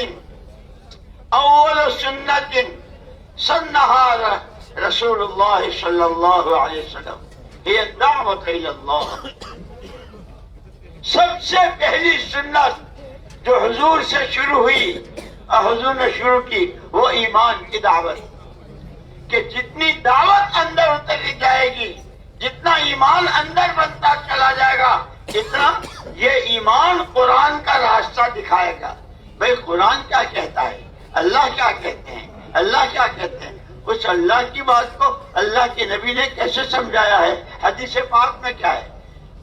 سنہا رسول اللہ صلی اللہ علیہ وسلم ہی دعوت الی اللہ. سب سے پہلی سنت جو حضور سے شروع ہوئی اور حضور نے شروع کی, وہ ایمان کی دعوت. کہ جتنی دعوت اندر اترتی جائے گی, جتنا ایمان اندر بنتا چلا جائے گا, اتنا یہ ایمان قرآن کا راستہ دکھائے گا. بھئی قرآن کیا کہتا ہے, اللہ کیا کہتے ہیں, اللہ کیا کہتے ہیں, اس اللہ کی بات کو اللہ کے نبی نے کیسے سمجھایا ہے, حدیث پاک میں کیا ہے.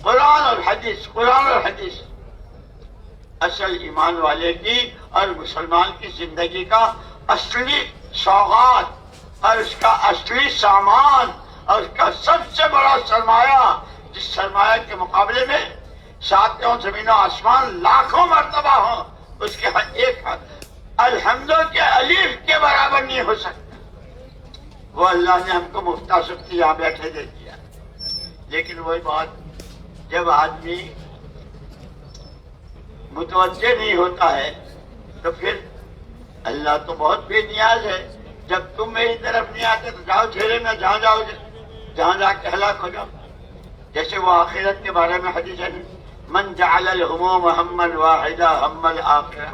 قرآن اور حدیث, قرآن اور حدیث اصل ایمان والے کی اور مسلمان کی زندگی کا اصلی سوغات, اور اس کا اصلی سامان اور اس کا سب سے بڑا سرمایہ، جس سرمایہ کے مقابلے میں ساتوں زمین و آسمان لاکھوں مرتبہ ہوں، اس کے ایک الحمد کے الف کے برابر نہیں ہو سکتا۔ وہ اللہ نے ہم کو مفتہ سفتی یہاں بیٹھے دے دیا۔ لیکن وہی بات، جب آدمی متوجہ نہیں ہوتا ہے تو پھر اللہ تو بہت بے نیاز ہے۔ جب تم میری طرف نہیں آتے تو جاؤ جھیلے میں، جہاں جاؤ، جہاں جا کے ہلاک ہو جاؤ۔ جیسے وہ آخرت کے بارے میں حدیث ہے، من جعل الہموم ہما واحدا ہم الآخرہ،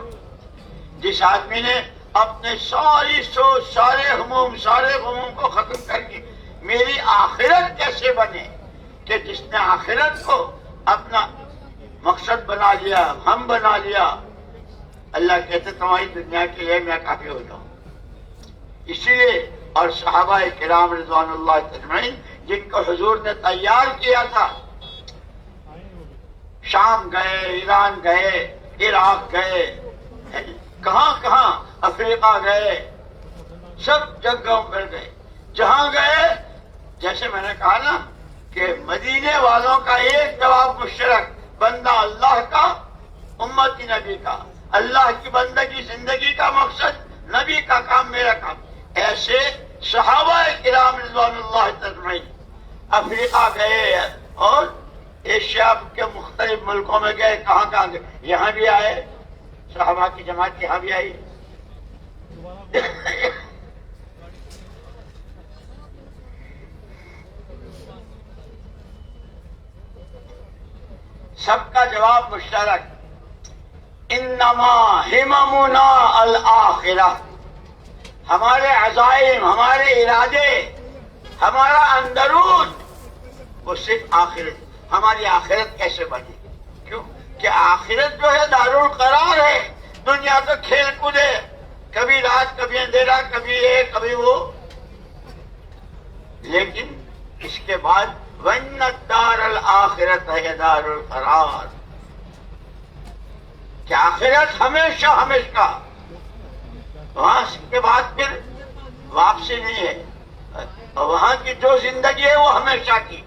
جس آدمی نے اپنے ساری سوچ، سارے ہموم، سارے غموم کو ختم کر کے میری آخرت کیسے بنے، کہ جس نے آخرت کو اپنا مقصد بنا لیا، ہم بنا لیا، اللہ کہتے تمہاری دنیا کے لیے میں کافی ہو جاؤں۔ اسی لیے اور صحابہ کرام رضوان اللہ اجمعین جن کو حضور نے تیار کیا تھا، شام گئے، ایران گئے، عراق گئے، کہاں کہاں، افریقہ گئے، سب جگہوں پر گئے، جہاں گئے، جیسے میں نے کہا نا کہ مدینے والوں کا ایک جواب مشترک، بندہ اللہ کا، امتی نبی کا، اللہ کی بندگی زندگی کا مقصد، نبی کا کام میرا کام۔ ایسے صحابہ کرام رضوان اللہ اجمعین افریقہ گئے اور ایشیا کے مختلف ملکوں میں گئے، کہاں کہاں گئے، یہاں بھی آئے، صحابہ کی جماعت یہاں بھی آئی۔ سب کا جواب مشترک، انما ہممنا الآخرہ، ہمارے عزائم، ہمارے ارادے، ہمارا اندرون وہ صرف آخرت، ہماری آخرت کیسے بنے گی؟ کیوں کہ آخرت جو ہے دارالقرار ہے، دنیا تو کھیل کود ہے، کبھی رات، کبھی اندھیرا، کبھی یہ، کبھی وہ۔ لیکن اس کے بعد وَإِنَّ الدَّارَ الْآخِرَةَ هِيَ دَارُ الْقَرَارِ، کہ آخرت ہمیشہ ہمیشہ، وہاں کے بعد پھر واپسی نہیں ہے، اور وہاں کی جو زندگی ہے وہ ہمیشہ کی۔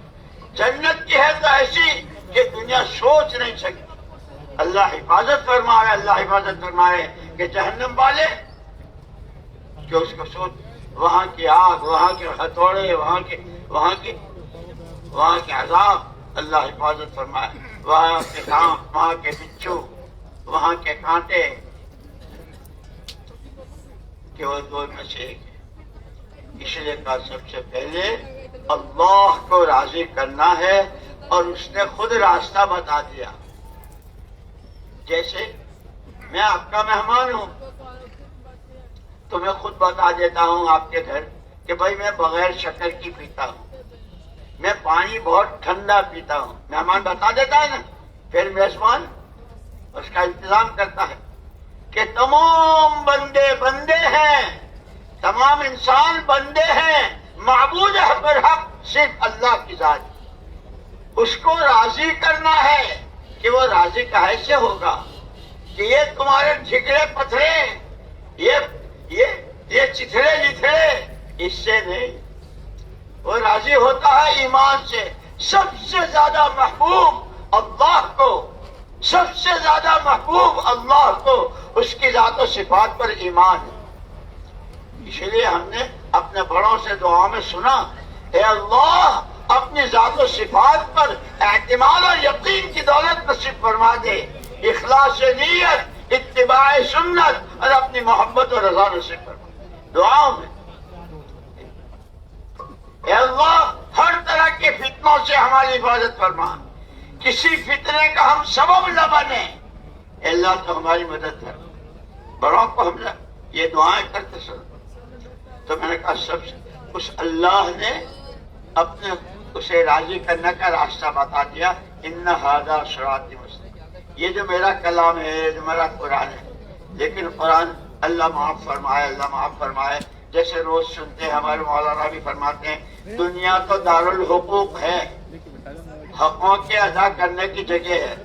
جنت کی ہے تو ایسی کہ دنیا سوچ نہیں سکتی۔ اللہ حفاظت فرمائے، اللہ حفاظت فرمائے کہ جہنم والے کہ اس کو سوچ، وہاں کی آگ، وہاں کے ہتھوڑے، وہاں کے عذاب، اللہ حفاظت فرمائے، وہاں کے سانپ، وہاں کے بچھو، وہاں کے کانٹے، کہ وہ دو میں سے ایک ہے۔ اس لیے کا سب سے پہلے اللہ کو راضی کرنا ہے، اور اس نے خود راستہ بتا دیا۔ جیسے میں آپ کا مہمان ہوں تو میں خود بتا دیتا ہوں آپ کے گھر کہ بھائی میں بغیر شکر کی پیتا ہوں، میں پانی بہت ٹھنڈا پیتا ہوں، مہمان بتا دیتا ہے نا، پھر میزبان اس کا انتظام کرتا ہے کہ تمام بندے بندے ہیں، تمام انسان بندے ہیں، معبود حق برحق صرف اللہ کی ذات، اس کو راضی کرنا ہے۔ کہ وہ راضی کہے سے ہوگا کہ یہ تمہارے ٹھکرے پتھرے، یہ چتھڑے لتھڑے، اس سے نہیں، وہ راضی ہوتا ہے ایمان سے۔ سب سے زیادہ محبوب اللہ کو، سب سے زیادہ محبوب اللہ کو، اس کی ذات و صفات پر ایمان ہے۔ اس لیے ہم نے اپنے بڑوں سے دعا میں سنا، اے اللہ اپنی ذات و صفات پر اعتماد اور یقین کی دولت نصیب فرما دے، اخلاص نیت، اتباع سنت اور اپنی محبت و رضا نصیب فرما دے۔ دعاؤں میں اے اللہ ہر طرح کے فتنوں سے ہماری حفاظت فرما، کسی فتنے کا ہم سبب نہ بنے، اے اللہ تو ہماری مدد کر۔ بڑوں کو ہم نے یہ دعائیں کرتے سن، تو میں نے کہا سب سے اس اللہ نے اپنے اسے راضی کرنے کا راستہ بتا دیا، ان ھذا صراط مستقیم، یہ جو میرا کلام ہے، جو میرا قرآن ہے۔ لیکن قرآن اللہ معاف فرمائے، اللہ معاف فرمائے، جیسے روز سنتے ہیں ہمارے مولانا بھی فرماتے ہیں، دنیا تو دارالحقوق ہے، حقوں کے ادا کرنے کی جگہ ہے،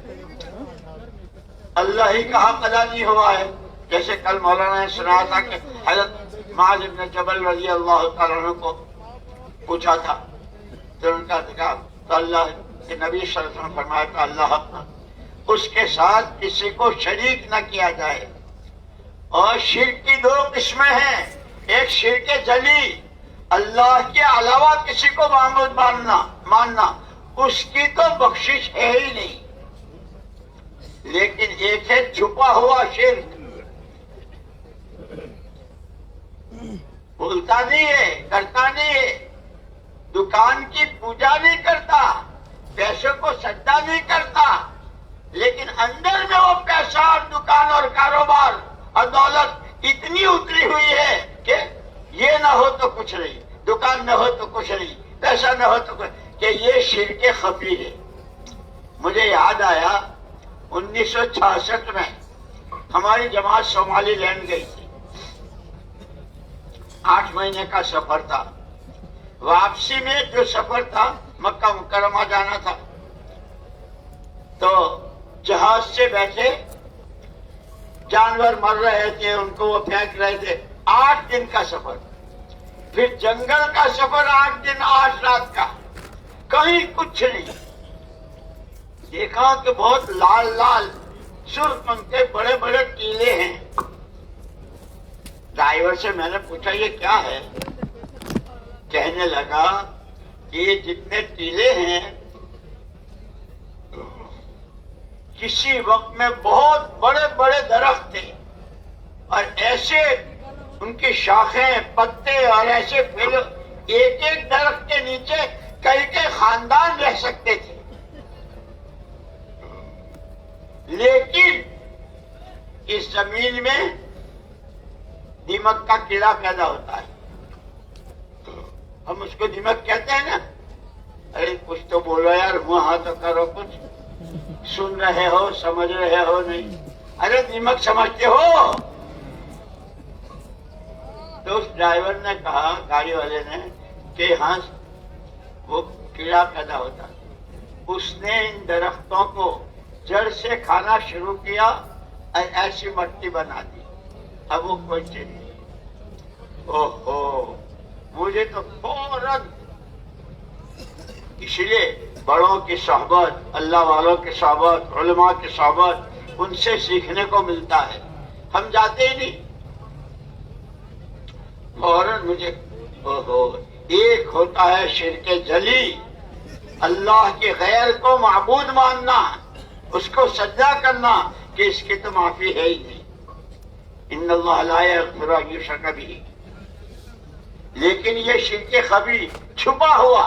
اللہ ہی کا حق ادا نہیں ہوا ہے۔ جیسے کل مولانا نے سنا تھا کہ حضرت معاذ بن جبل رضی اللہ تعالیٰ عنہ کو پوچھا تھا تو ان کا کہا تو اللہ کے نبی صلی اللہ علیہ وسلم فرمایا تھا اللہ اپنا اس کے ساتھ کسی کو شریک نہ کیا جائے. اور شرک کی دو قسمیں ہیں. ایک شرک جلی، اللہ کے علاوہ کسی کو معبود ماننا، اس کی تو بخشش ہے ہی نہیں. لیکن ایک ہے چھپا ہوا شرک، بولتا نہیں ہے، کرتا نہیں ہے، دکان کی پوجا نہیں کرتا، پیسوں کو سجدہ نہیں کرتا، لیکن اندر میں وہ پیسہ اور دکان اور کاروبار اور دولت اتنی اتری ہوئی ہے کہ یہ نہ ہو تو کچھ نہیں، دکان نہ ہو تو کچھ نہیں، پیسہ نہ ہو تو کچھ، کہ یہ شرک خفی ہے. مجھے یاد آیا 1966 میں ہماری جماعت صومالی لینڈ گئی تھی. 8 مہینے کا سفر تھا. واپسی میں جو سفر تھا مکہ مکرمہ جانا تھا، تو جہاز سے بیٹھے جانور مر رہے تھے، ان کو وہ پھینک رہے تھے. 8 دن کا سفر، پھر جنگل کا سفر 8 دن 8 رات کا، کہیں کچھ نہیں. دیکھا کہ بہت لال لال سرخ رنگ کے بڑے بڑے ٹیلے ہیں. ڈرائیور سے میں نے پوچھا یہ کیا ہے؟ کہنے لگا کہ یہ جتنے ٹیلے ہیں کسی وقت میں بہت بڑے بڑے درخت تھے، اور ایسے ان کی شاخیں پتے اور ایسے پھل، ایک ایک درخت کے نیچے کئی کئی خاندان رہ سکتے تھے. لیکن اس زمین میں دیمک کا کیڑا پیدا ہوتا ہے. ہم اس کو دیمک کہتے ہیں نا. ارے کچھ تو بولو یار، وہاں تو کرو، کچھ سن رہے ہو سمجھ رہے ہو نہیں؟ ارے دیمک سمجھتے ہو؟ تو اس ڈرائیور نے کہا، گاڑی والے نے، کہ ہاں وہ کیڑا پیدا ہوتا ہے. اس نے ان درختوں کو جڑ سے کھانا شروع کیا اور ایسی مٹی بنا دی. اب وہ کوئی چیز نہیں. اوہو، مجھے تو فوراً، اس لیے بڑوں کی صحبت، اللہ والوں کی صحبت، علماء کی صحبت، ان سے سیکھنے کو ملتا ہے. ہم جاتے ہی نہیں. فوراً مجھے اوہو، ایک ہوتا ہے شرک جلی، اللہ کے غیر کو معبود ماننا، اس کو سجدہ کرنا کہ اس کی تو معافی ہے ہی نہیں. ان اللہ لا یغفر ان یشرک بہ. لیکن یہ شرک خفی چھپا ہوا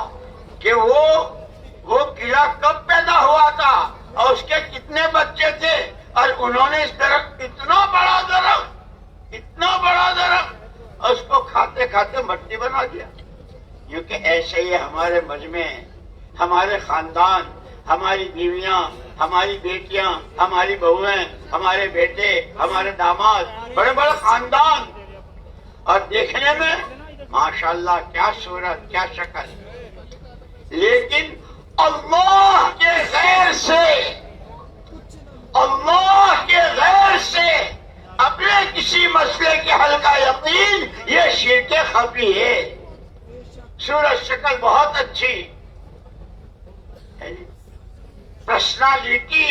کہ وہ کیڑا کب پیدا ہوا تھا اور اس کے کتنے بچے تھے، اور انہوں نے اس درخت، اتنا بڑا درخت، اور اس کو کھاتے کھاتے مٹی بنا دیا. کیونکہ ایسے ہی ہمارے مجمع، ہمارے خاندان، ہماری بیویاں، ہماری بیٹیاں، ہماری بہویں، ہمارے بیٹے، ہمارے داماد، بڑے بڑے خاندان، اور دیکھنے میں ماشاءاللہ کیا صورت، کیا شکل. لیکن اللہ کے غیر سے اپنے کسی مسئلے کے حل کا یقین، یہ شرک خفی ہے. صورت شکل بہت اچھی، پرسنالٹی،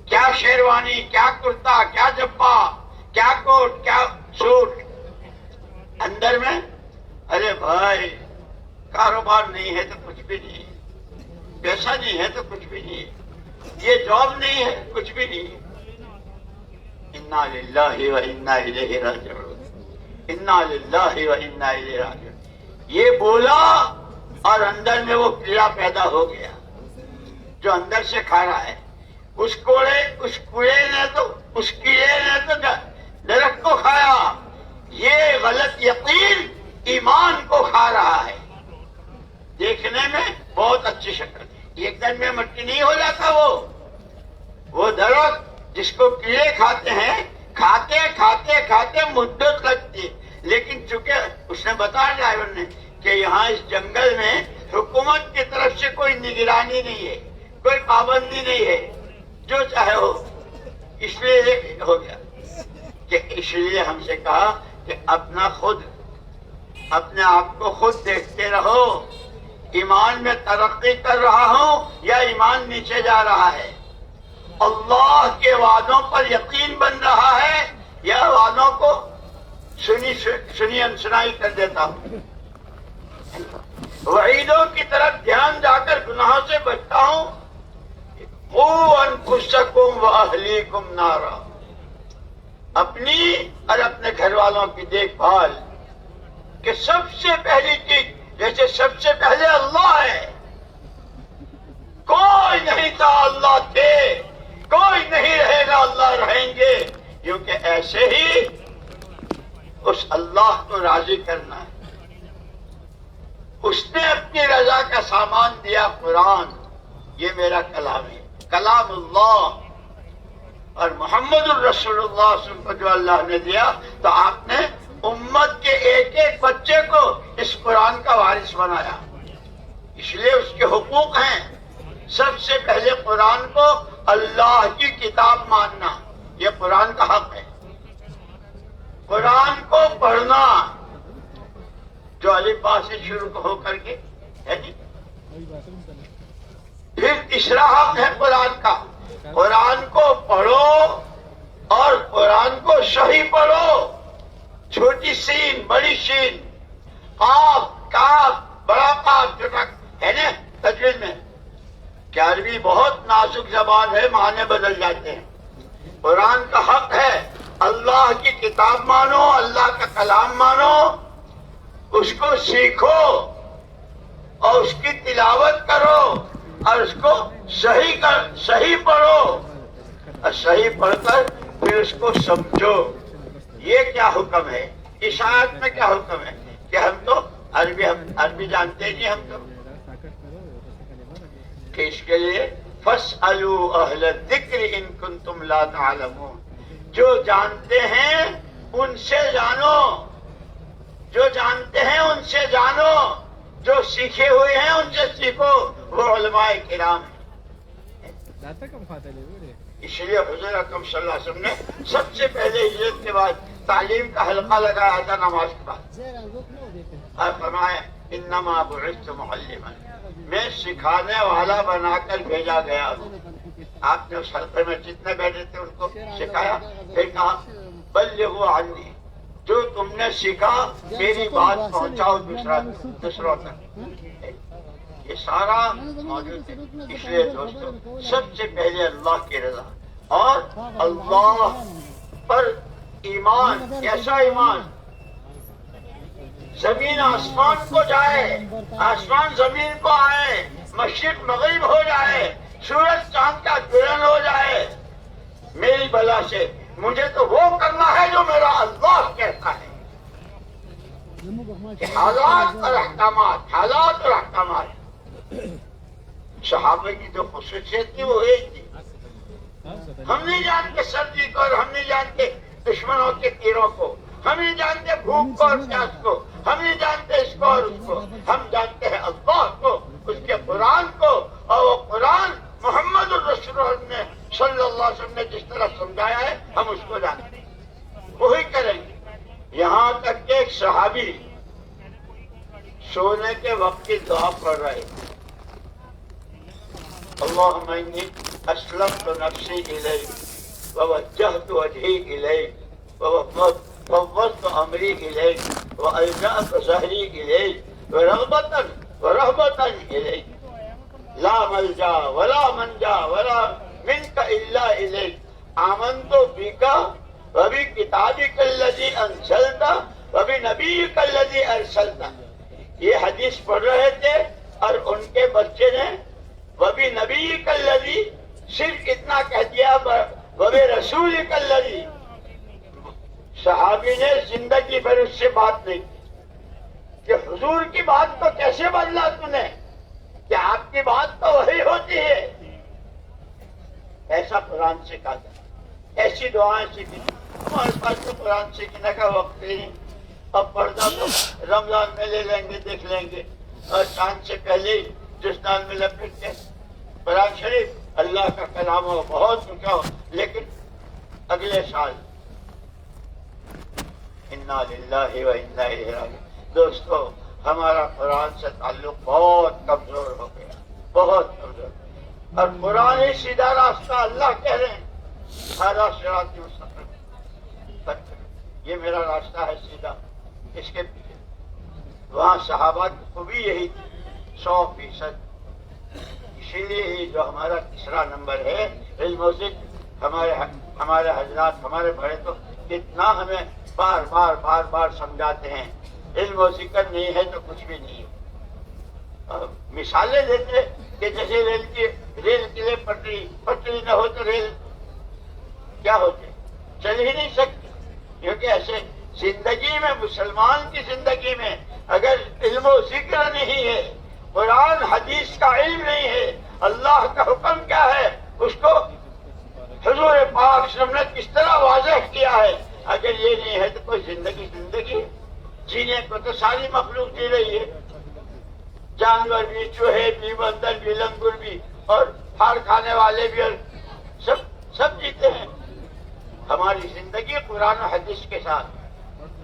کیا شیروانی، کیا کرتا، کیا جبا، کیا کوٹ، کیا سوٹ، اندر میں ارے بھائی کاروبار نہیں ہے تو کچھ بھی نہیں ہے، پیسہ نہیں ہے تو کچھ بھی نہیں ہے، یہ جاب نہیں ہے کچھ بھی نہیں ہے. انا للہ و انا الیہ راجعون، انا للہ و انا الیہ راجعون. یہ بولا اور اندر میں وہ کیڑا پیدا ہو گیا جو اندر سے کھا رہا ہے. اس کیڑے نے تو درخت کو کھایا. یہ غلط یقین ایمان کو کھا رہا ہے. دیکھنے میں بہت اچھی شکل، ایک دن میں مٹی نہیں ہو جاتا. وہ درخت جس کو کیڑے کھاتے ہیں، کھاتے کھاتے کھاتے مدت لگتی. لیکن چونکہ اس نے بتایا ڈرائیور نے کہ یہاں اس جنگل میں حکومت کی طرف سے کوئی نگرانی نہیں ہے، کوئی پابندی نہیں ہے، جو چاہے ہو. اس لیے ہو گیا کہ اس لیے ہم سے کہا کہ اپنے آپ کو خود دیکھتے رہو، ایمان میں ترقی کر رہا ہوں یا ایمان نیچے جا رہا ہے، اللہ کے وعدوں پر یقین بن رہا ہے یا وعدوں کو سنی انسنائی کر دیتا ہوں، وعیدوں کی طرف دھیان جا کر گناہوں سے بچتا ہوں۔ قوا انفسکم واہلیکم نارا، اپنی اور اپنے گھر والوں کی دیکھ بھال، کہ سب سے پہلی چیز جیسے سب سے پہلے اللہ ہے، کوئی نہیں تھا اللہ تھے، کوئی نہیں رہے گا اللہ رہیں گے، کیونکہ ایسے ہی اس اللہ کو راضی کرنا ہے۔ اس نے اپنی رضا کا سامان دیا قرآن، یہ میرا کلام ہے، کلام اللہ، اور محمد الرسول اللہ صلی اللہ علیہ وسلم کو جو اللہ نے دیا، تو آپ نے امت کے ایک ایک بچے کو اس قرآن کا وارث بنایا، اس لیے اس کے حقوق ہیں۔ سب سے پہلے قرآن کو اللہ کی کتاب ماننا، یہ قرآن کا حق ہے، قرآن کو پڑھنا جو الف با سے شروع ہو کر کے ہے جی۔ پھر تیسرا حق ہے قرآن کا، قرآن کو پڑھو اور قرآن کو صحیح پڑھو، چھوٹی سین بڑی شین، قاف کاف بڑا قاف چھوٹا ہے نا تجوید میں، کہ عربی بہت نازک زبان ہے، معنی بدل جاتے ہیں۔ قرآن کا حق ہے اللہ کی کتاب مانو، اللہ کا کلام مانو، اس کو سیکھو اور اس کی تلاوت کرو اور اس کو صحیح پڑھو، اور صحیح پڑھ کر پھر اس کو سمجھو۔ یہ کیا حکم ہے؟ اس آیت میں کیا حکم ہے کہ ہم تو عربی جانتے نہیں، ہم تو کہ اس کے لیے فَاسْأَلُوا أَهْلَ الذِّكْرِ إِن كُنتُمْ لَا تَعْلَمُونَ، جو جانتے ہیں ان سے جانو، جو جانتے ہیں ان سے جانو، جو سیکھے ہوئے ہیں ان سے سیکھو، وہ علماء کرام ہیں۔ اس لیے حضور اکرم صلی اللہ علیہ وسلم نے سب سے پہلے ہجرت کے بعد تعلیم کا حلقہ لگایا تھا نماز کے بعد، اور فرمایا انما بعثت معلما، میں سکھانے والا بنا کر بھیجا گیا ہوں۔ آپ نے اس حلقے میں جتنے بیٹھے تھے ان کو سکھایا، پھر کہا بلغوا عنی، جو تم نے سیکھا میری بات پہنچاؤ دوسروں تک۔ یہ سارا موجود ہے۔ اس لیے دوستو سب سے پہلے اللہ کی رضا اور اللہ پر ایمان، ایسا ایمان زمین آسمان کو جائے، آسمان زمین کو آئے، مشرق مغرب ہو جائے، سورج چاند کا گرہن ہو جائے، میری بلا سے مجھے تو وہ کرنا ہے جو میرا اللہ کہتا ہے۔ حالات اور احکامات صحابہ کی جو خصوصیت تھی وہ ایک تھی، ہم نہیں جانتے سردی کو اور ہم نہیں جانتے دشمنوں کے تیروں کو، ہم نہیں جانتے بھوک کو اور پیاس کو، ہم نہیں جانتے اس کو اور اس کو، ہم جانتے ہیں اللہ کو، اس کے قرآن کو، اور وہ قرآن محمد الرسول اللہ نے صلی اللہ علیہ وسلم نے جس طرح سمجھایا ہے ہم اس کو جانتے ہیں، وہی کریں گے۔ یہاں تک کہ ایک صحابی سونے کے وقت کی دعا پڑھ رہے، اللہم انی اسلمت نفسی الیک ووجہت وجہی الیک وفوضت امری الیک والجأت ظہری الیک ورغبتا الیک لا ملجا ولا منجا ولا منک الا الیک آمنت بک وبکتابک الذی انزلت وبنبیک الذی ارسلت۔ یہ حدیث پڑھ رہے تھے اور ان کے بچے نے وبنبیک الذی صرف اتنا کہہ دیا، وبرسولک الذی، صحابی نے زندگی بھر اس سے بات نہیں کی کہ حضور کی بات کو کیسے بدلا تو نے، کہ آپ کی بات تو وہی ہوتی ہے۔ ایسا قرآن سکھا تھا، ایسی دعائیں سیکھی۔ ہمارے پاس تو قرآن سیکھنے کا وقت نہیں، اب پردہ تو رمضان میں لے لیں گے، دیکھ لیں گے، اور چاند سے پہلے ہی جسدان میں لپٹ کے قرآن شریف اللہ کا کلام ہو، بہت اونچا ہو، لیکن اگلے سال انا للہ و انا الیہ راجعون۔ دوستو، ہمارا قرآن سے تعلق بہت کمزور ہو گیا، بہت کمزور، اور قرآن ہی سیدھا راستہ۔ اللہ کہہ رہے ہیں ہذا صراط مستقیم، یہ میرا راستہ ہے سیدھا، اس کے پیچھے۔ وہاں صحابہ کی خوبی یہی تھی 100%۔ اسی لیے ہی جو ہمارا تیسرا نمبر ہے علم و ذکر، ہمارے حضرات، ہمارے بڑے تو اتنا ہمیں بار بار سمجھاتے ہیں، علم و ذکر نہیں ہے تو کچھ بھی نہیں ہے۔ مثالیں دیتے کہ جیسے ریل کے لیے پٹری نہ ہو تو ریل کیا ہوتے، چل ہی نہیں سکتے۔ کیونکہ ایسے زندگی میں، مسلمان کی زندگی میں اگر علم و ذکر نہیں ہے، قرآن حدیث کا علم نہیں ہے، اللہ کا حکم کیا ہے اس کو حضور پاک صلی اللہ علیہ وسلم نے کس طرح واضح کیا ہے، اگر یہ نہیں ہے تو کوئی زندگی ہے؟ جینے کو تو ساری مخلوق جی رہی ہے، جانور بھی، چوہے بھی، بندر بھی، لنگور بھی، اور پھاڑ کھانے والے بھی، اور سب جیتے ہیں۔ ہماری زندگی قرآن و حدیث کے ساتھ،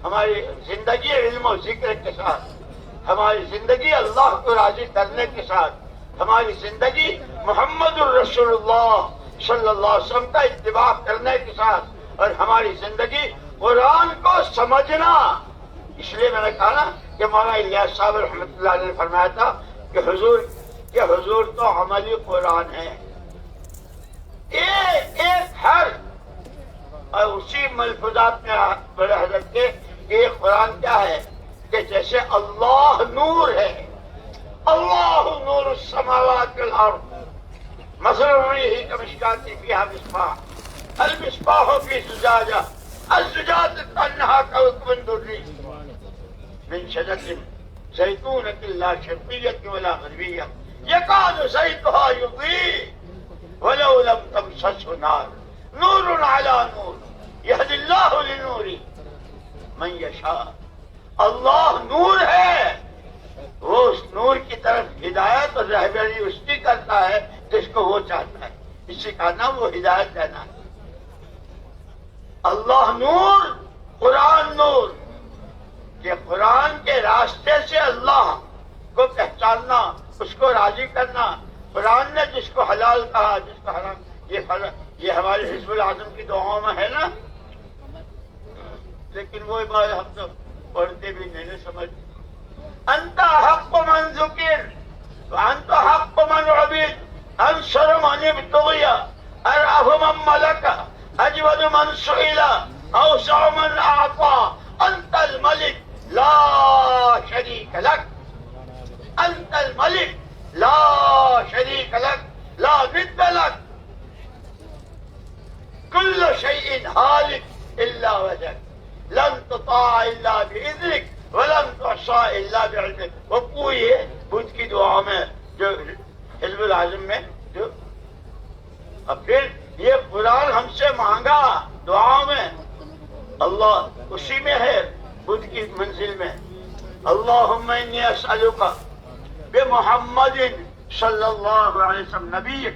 ہماری زندگی علم و ذکر کے ساتھ، ہماری زندگی اللہ کو راضی کرنے کے ساتھ، ہماری زندگی محمد الرسول اللہ صلی اللہ علیہ وسلم کا اتباع کرنے کے ساتھ، اور ہماری زندگی قرآن کو سمجھنا۔ اس لیے میں نے کہا نا کہ مولانا الیاس صاحب رحمۃ اللہ علیہ نے فرمایا تھا کہ حضور تو عملی قرآن ہے، ایک حرف۔ اور اسی ملفوظات میں بڑے حضرت کے ایک قرآن کیا ہے کہ جیسے اللہ نور ہے، اللہ نور السماوات والارض، مثل نوره كمشكاة فيها مصباح، المصباح في زجاجة، الزجاجة كأنها كوكب دري من شجرة زيتونة لا شرقية ولا غربية يكاد زيتها يضيء ولو لم تمسسه نار نور على نور يهدي الله لنوره من يشاء۔ اللہ نور ہے، وہ اس نور کی طرف ہدایت اور رہبری اس کی کرتا ہے جس کو وہ چاہتا ہے، اسی کا نام وہ ہدایت دینا ہے۔ اللہ نور، قرآن نور، کہ قرآن کے راستے سے اللہ کو پہچاننا، اس کو راضی کرنا۔ قرآن نے جس کو حلال کہا، جس کو حرام، یہ ہمارے حزب العظم کی دعاؤں میں ہے نا، لیکن وہ بات ہم تو پڑھتے بھی نہیں سمجھتے۔ انت حق من ذکر وانت حق من عبید، انصر من ابتغی، ارعف من ملک، اجود من سئل، اوسع من اعطى، انت الملک لا شریک لک، انت الملک لا شریک لک، لا ند لک، کل شیء ہالک الا وجهک، لن تطاع الا باذنک ولن تعصى الا بعلمک۔ وہ پوری ہے بدھ کی دعا میں، جو حزب العظم میں جو، اور پھر یہ قرآن ہم سے مانگا دعا میں، اللہ اسی میں ہے بدھ کی منزل میں۔ اللہم انی اسألک بمحمد صلی اللہ علیہ وسلم نبیک،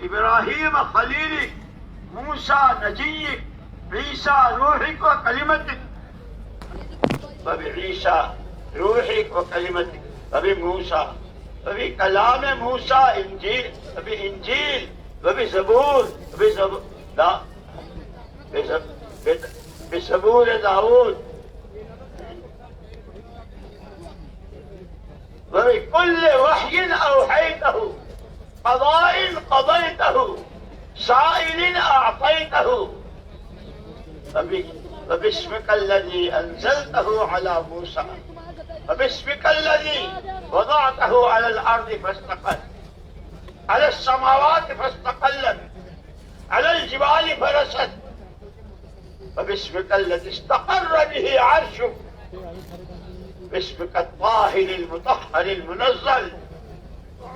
ابراہیم خلیلک، موسیٰ نجیک، عیسیٰ روحک و کلمتک، وبعیسیٰ روحک و کلمتک، وبموسیٰ، وبکلام موسیٰ انجیل، وبانجیل، وبزبور، بزبور داود، وبكل وحي أوحيته، قضاء قضيته، سائل أعطيته، وباسمك الذي أنزلته على موسى، وباسمك الذي وضعته على الأرض فاستقل، على السماوات فاستقلت، على الجبال فرست، وباسمك الذي استقر به عرشك، باسمك الطاهر المطهر المنزل،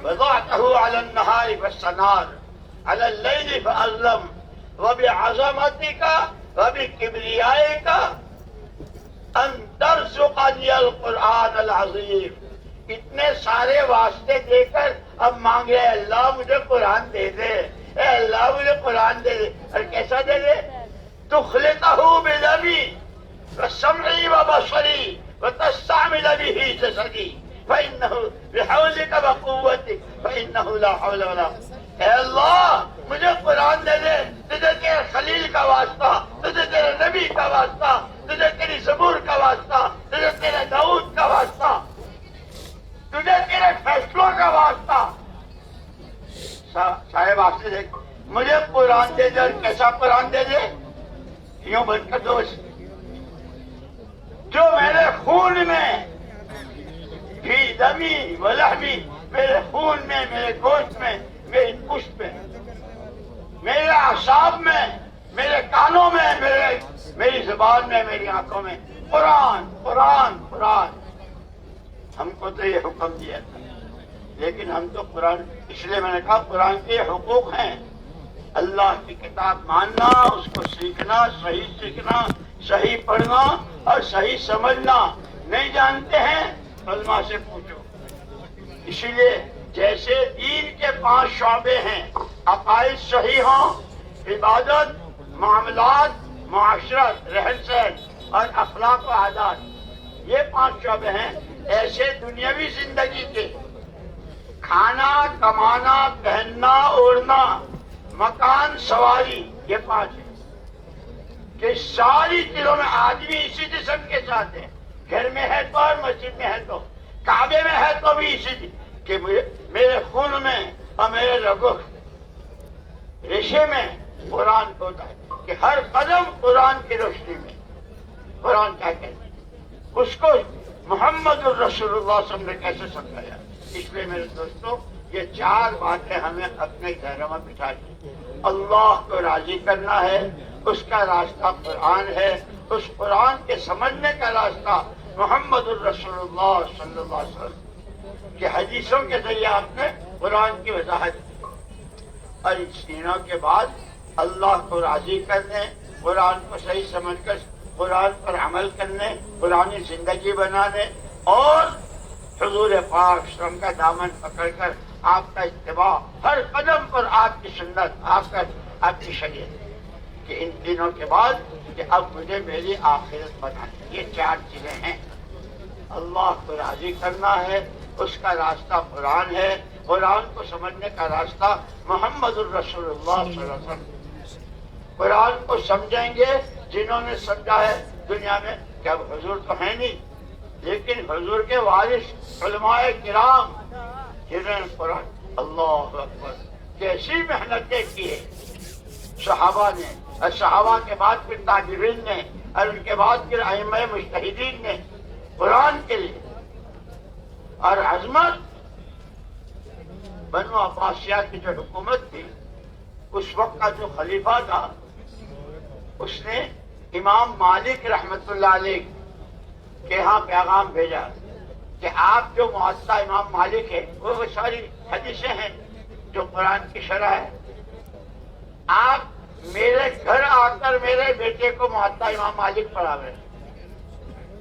وضعته على النهار فاستنار، على الليل فأظلم، وبعظمتك وبكبريائك أن ترزقني القرآن العظيم۔ اتنے سارے واسطے دے کر اب مانگے اللہ مجھے قرآن دے دے، اے اللہ مجھے قرآن دے دے، اور کیسا دے دے؟ تخلطہ بدمی، وسمعی وبصری وتستعمل به جسدی فإنه بحولك وقوتك فإنه لا حول ولا اے اللہ مجھے قرآن دے دے، تجھے تیرے خلیل کا واسطہ، تجھے تیرے نبی کا واسطہ، تجھے تیری زبور کا واسطہ، تجھے تیرے داؤد کا واسطہ، تجھے تیرے فیصلوں کا واسطہ۔ صاحب آپ سے دیکھ، مجھے قرآن دے دے، اور کیسا قرآن دے دے؟ یوں بن کر دوست جو میرے خون میں، فی دمی و لحمی، میرے خون میں، میرے گوشت میں، میری پشت میں، میرے اعصاب میں، میرے کانوں میں، میری زبان میں، میری آنکھوں میں، قرآن قرآن قرآن۔ ہم کو تو یہ حکم دیا تھا، لیکن ہم تو قرآن، اس لیے میں نے کہا قرآن کے حقوق ہیں، اللہ کی کتاب ماننا، اس کو سیکھنا، صحیح پڑھنا اور صحیح سمجھنا۔ نہیں جانتے ہیں علماء سے پوچھو۔ اسی لیے جیسے دین کے 5 شعبے ہیں، عقائد صحیح ہوں، عبادت، معاملات، معاشرت، رہن سہن اور اخلاق و عادات، یہ 5 شعبے ہیں۔ ایسے دنیاوی زندگی کے کھانا، کمانا، پہننا، اوڑھنا، مکان، سواری، یہ 5 ہیں کہ ساری دلوں میں آدمی اسی جسم کے ساتھ ہے، گھر میں ہے تو اور مسجد میں ہے تو، کعبے میں ہے تو بھی اسی کہ میرے خون میں اور میرے رگوں ریشے میں قرآن ہوتا ہے کہ ہر قدم قرآن کی روشنی میں قرآن کیا کہتے ہیں، اس کو محمد الرسول اللہ صلی اللہ علیہ وسلم نے کیسے سمجھایا۔ اس لیے میرے دوستوں یہ 4 باتیں ہمیں اپنے گھروں میں بٹھا دی۔ اللہ کو راضی کرنا ہے، اس کا راستہ قرآن ہے، اس قرآن کے سمجھنے کا راستہ محمد الرسول اللہ صلی اللہ علیہ وسلم کہ حدیثوں کے ذریعے آپ نے قرآن کی وضاحت کی، اور اس تینوں کے بعد اللہ کو راضی کرنے، قرآن کو صحیح سمجھ کر قرآن پر عمل کرنے، قرآنی زندگی بنانے، اور حضور پاک صلی اللہ علیہ وسلم کا دامن پکڑ کر آپ کا اتباع، ہر قدم پر آپ کی سنت، آپ کی شریعت، کہ ان تینوں کے بعد کہ اب مجھے میری آخرت بنانی، یہ 4 چیزیں ہیں۔ اللہ کو راضی کرنا ہے، اس کا راستہ قرآن ہے، قرآن کو سمجھنے کا راستہ محمد الرسول اللہ صلی اللہ علیہ وسلم۔ قرآن کو سمجھیں گے جنہوں نے سمجھا ہے دنیا میں، کہ اب حضور تو ہے نہیں، لیکن حضور کے وارث علماء کرام جنہوں نے قرآن، اللہ اکبر، کیسی محنتیں کی ہے صحابہ نے، اور صحابہ کے بعد پھر تابعین نے، اور ان کے بعد پھر ائمہ مجتہدین نے قرآن کے لیے۔ اور عظمت بنو عباسیہ کی جو حکومت تھی، اس وقت کا جو خلیفہ تھا، اس نے امام مالک رحمت اللہ علیہ کے ہاں پیغام بھیجا کہ آپ جو معطا امام مالک ہے، وہ ساری حدیثیں ہیں جو قرآن کی شرح ہے، آپ میرے گھر آ کر میرے بیٹے کو معطا امام مالک پڑھاوے۔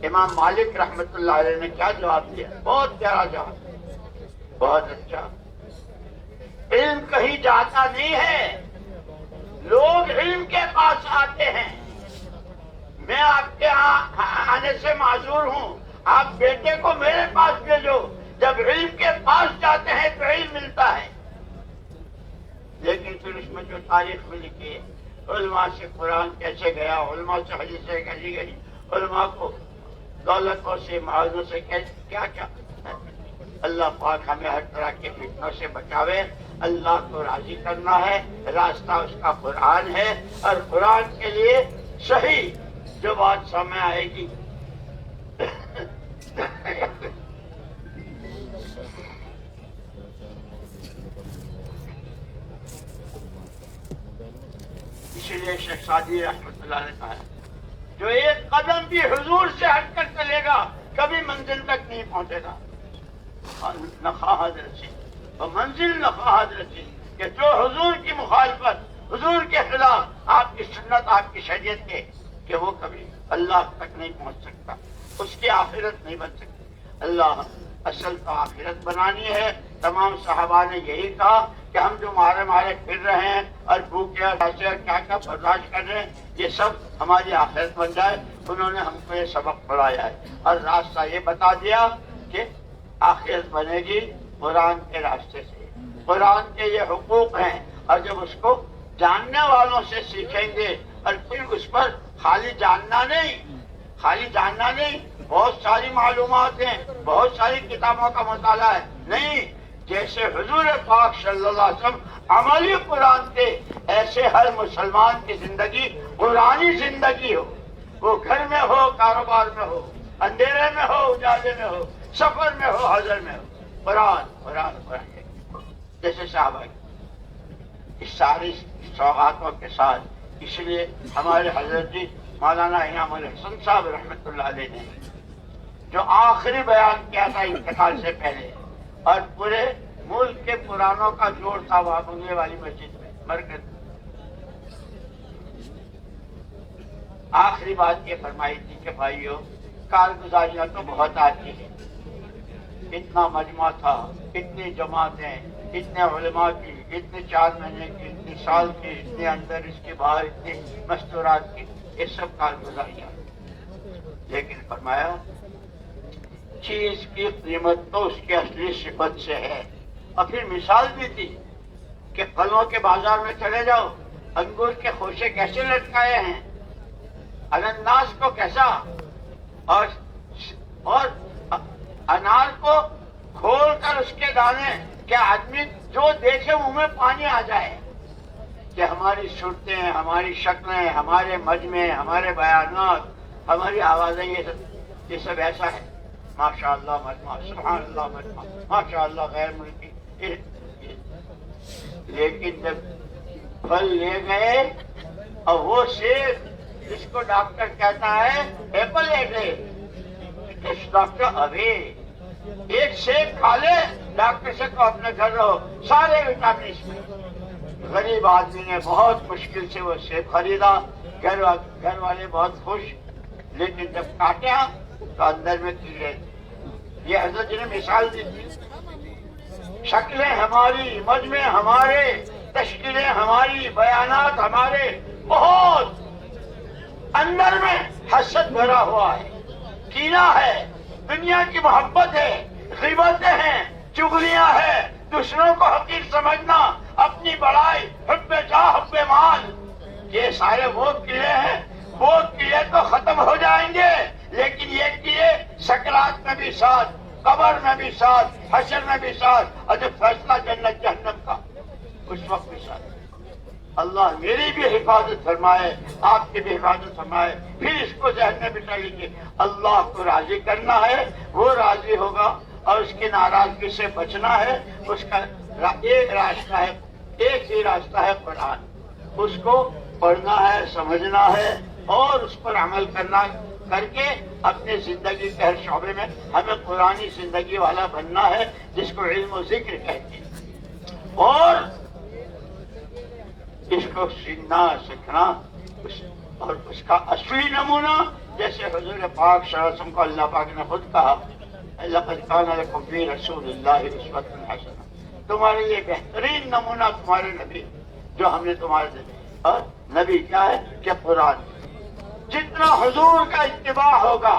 امام مالک رحمت اللہ علیہ نے کیا جواب دیا؟ بہت پیارا جواب، بہت اچھا۔ علم کہیں جاتا نہیں ہے، لوگ علم کے پاس آتے ہیں۔ میں آپ کے آنے سے معذور ہوں، آپ بیٹے کو میرے پاس بھیجو۔ جب علم کے پاس جاتے ہیں تو علم ملتا ہے۔ لیکن پھر اس میں جو تاریخ میں لکھی ہے، علماء سے قرآن کیسے گیا، علماء سے حدیثیں کیسی گئی، علماء کو دولتوں سے، معاوضوں سے کیا کیا۔ اللہ پاک ہمیں ہر طرح کے فتنوں سے بچاوے۔ اللہ کو راضی کرنا ہے، راستہ اس کا قرآن ہے، اور قرآن کے لیے صحیح جو بات سامنے آئے گی اسی لیے شیخ سعدی رحمۃ اللہ نے کہا جو ایک قدم بھی حضور سے ہٹ کر چلے گا کبھی منزل تک نہیں پہنچے گا۔ نخواہد رسید اور منزل نخواہد رسید، کہ جو حضور کی مخالفت، حضور کے خلاف، آپ کی سنت، آپ کی شریعت کے، کہ وہ کبھی اللہ تک نہیں پہنچ سکتا، اس کی آخرت نہیں بن سکتی۔ اللہ اصل تو آخرت بنانی ہے۔ تمام صحابہ نے یہی کہا کہ ہم جو مارے مارے پھر رہے ہیں اور بھوکے اور پیاسے اور کیا کیا برداشت کر رہے ہیں، یہ سب ہماری آخرت بن جائے۔ انہوں نے ہم کو یہ سبق پڑھایا ہے اور راستہ یہ بتا دیا کہ آخرت بنے گی قرآن کے راستے سے. قرآن کے یہ حقوق ہیں اور جب اس کو جاننے والوں سے سیکھیں گے اور پھر اس پر خالی جاننا نہیں بہت ساری معلومات ہیں, بہت ساری کتابوں کا مطالعہ ہے نہیں, جیسے حضور پاک صلی اللہ علیہ وسلم عملی قرآن کے ایسے ہر مسلمان کی زندگی قرآنی زندگی ہو, وہ گھر میں ہو, کاروبار میں ہو, اندھیرے میں ہو, اجالے میں ہو, سفر میں ہو, حضر میں ہو, قرآن جیسے صحابہ اس ساری سوغاتوں کے ساتھ. اس لیے ہمارے حضرت جی مولانا انعام الحسن صاحب رحمۃ اللہ علیہ نے جو آخری بیان کیا تھا انتقال سے پہلے اور پورے ملک کے پرانوں کا جوڑ تھا وہاں بنگلے والی مسجد میں مرکز, آخری بات یہ فرمائی تھی کہ بھائیو کارگزاریاں تو بہت آتی ہیں, اتنا مجمع تھا, اتنی جماعتیں, اتنے علماء کی, اتنے 4 مہینے کی, اتنے سال کی, اتنے اندر اس کے باہر اتنے مستورات کی, یہ سب کارگزاریاں. لیکن فرمایا چیز کی قیمت تو اس کی اصلی صفت سے ہے. اور پھر مثال بھی دی کہ پھلوں کے بازار میں چلے جاؤ, انگور کے خوشے کیسے لٹکائے ہیں, انناس کو کیسا, اور انار کو کھول کر اس کے دانے, کیا آدمی جو دیکھے منہ میں پانی آ جائے. کہ ہماری صورتیں, ہماری شکلیں, ہمارے مجمع, ہمارے بیانات, ہماری آوازیں, یہ سب ایسا ہے. ماشاء اللہ مجمع, سبحان اللہ مجمع, ماشاء اللہ غیر ملکی. لیکن جب پھل لے گئے اور وہ سیب جس کو ڈاکٹر کہتا ہے ایپل ایڈے, ڈاکٹر ابھی ایک سیب کھا لے, ڈاکٹر سے کو اپنے گھر رہو, سارے وٹامنس میں. غریب آدمی نے بہت مشکل سے وہ سیب خریدا, گھر والے بہت خوش, لیکن جب کاٹا تو اندر میں کیڑے. یہ حضرت جی نے مثال دی تھی. شکلیں ہماری, مجمع ہمارے, تشکیلیں ہماری, بیانات ہمارے, بہت اندر میں حسد بھرا ہوا ہے, کینہ ہے, دنیا کی محبت ہے, غیبتیں ہیں, چغلیاں ہیں, دوسروں کو حقیر سمجھنا, اپنی بڑائی, حب جاہ, حب مال, یہ سارے وہ کیڑے ہیں. وہ کیڑے تو ختم ہو جائیں گے, لیکن یہ کیڑے سکرات میں بھی ساتھ, قبر میں بھی ساتھ, حشر میں بھی ساتھ, اور جب فیصلہ جنت جہنم کا اس وقت بھی ساتھ. اللہ میری بھی حفاظت فرمائے, آپ کی بھی حفاظت فرمائے. پھر اس کو ذہن میں بٹھا لیجیے, اللہ کو راضی کرنا ہے, وہ راضی ہوگا, اور اس کی ناراضگی سے بچنا ہے. اس کا ایک راستہ ہے, ایک ہی راستہ ہے قرآن. اس کو پڑھنا ہے, سمجھنا ہے, اور اس پر عمل کرنا, کر کے اپنے زندگی کے ہر شعبے میں ہمیں قرآنی زندگی والا بننا ہے, جس کو علم و ذکر کہتے ہیں. اور اس کو سیکھنا, سیکھنا, اور اس کا اصلی نمونہ جیسے حضور پاک صلی اللہ علیہ وسلم کو اللہ پاک نے خود کہا, لقد کان لکم فی رسول اللہ اسوۃ حسنہ, تمہارے لیے بہترین نمونہ تمہارے نبی جو ہم نے تمہارے دے. اور نبی کیا ہے کہ قرآن. جتنا حضور کا اتباع ہوگا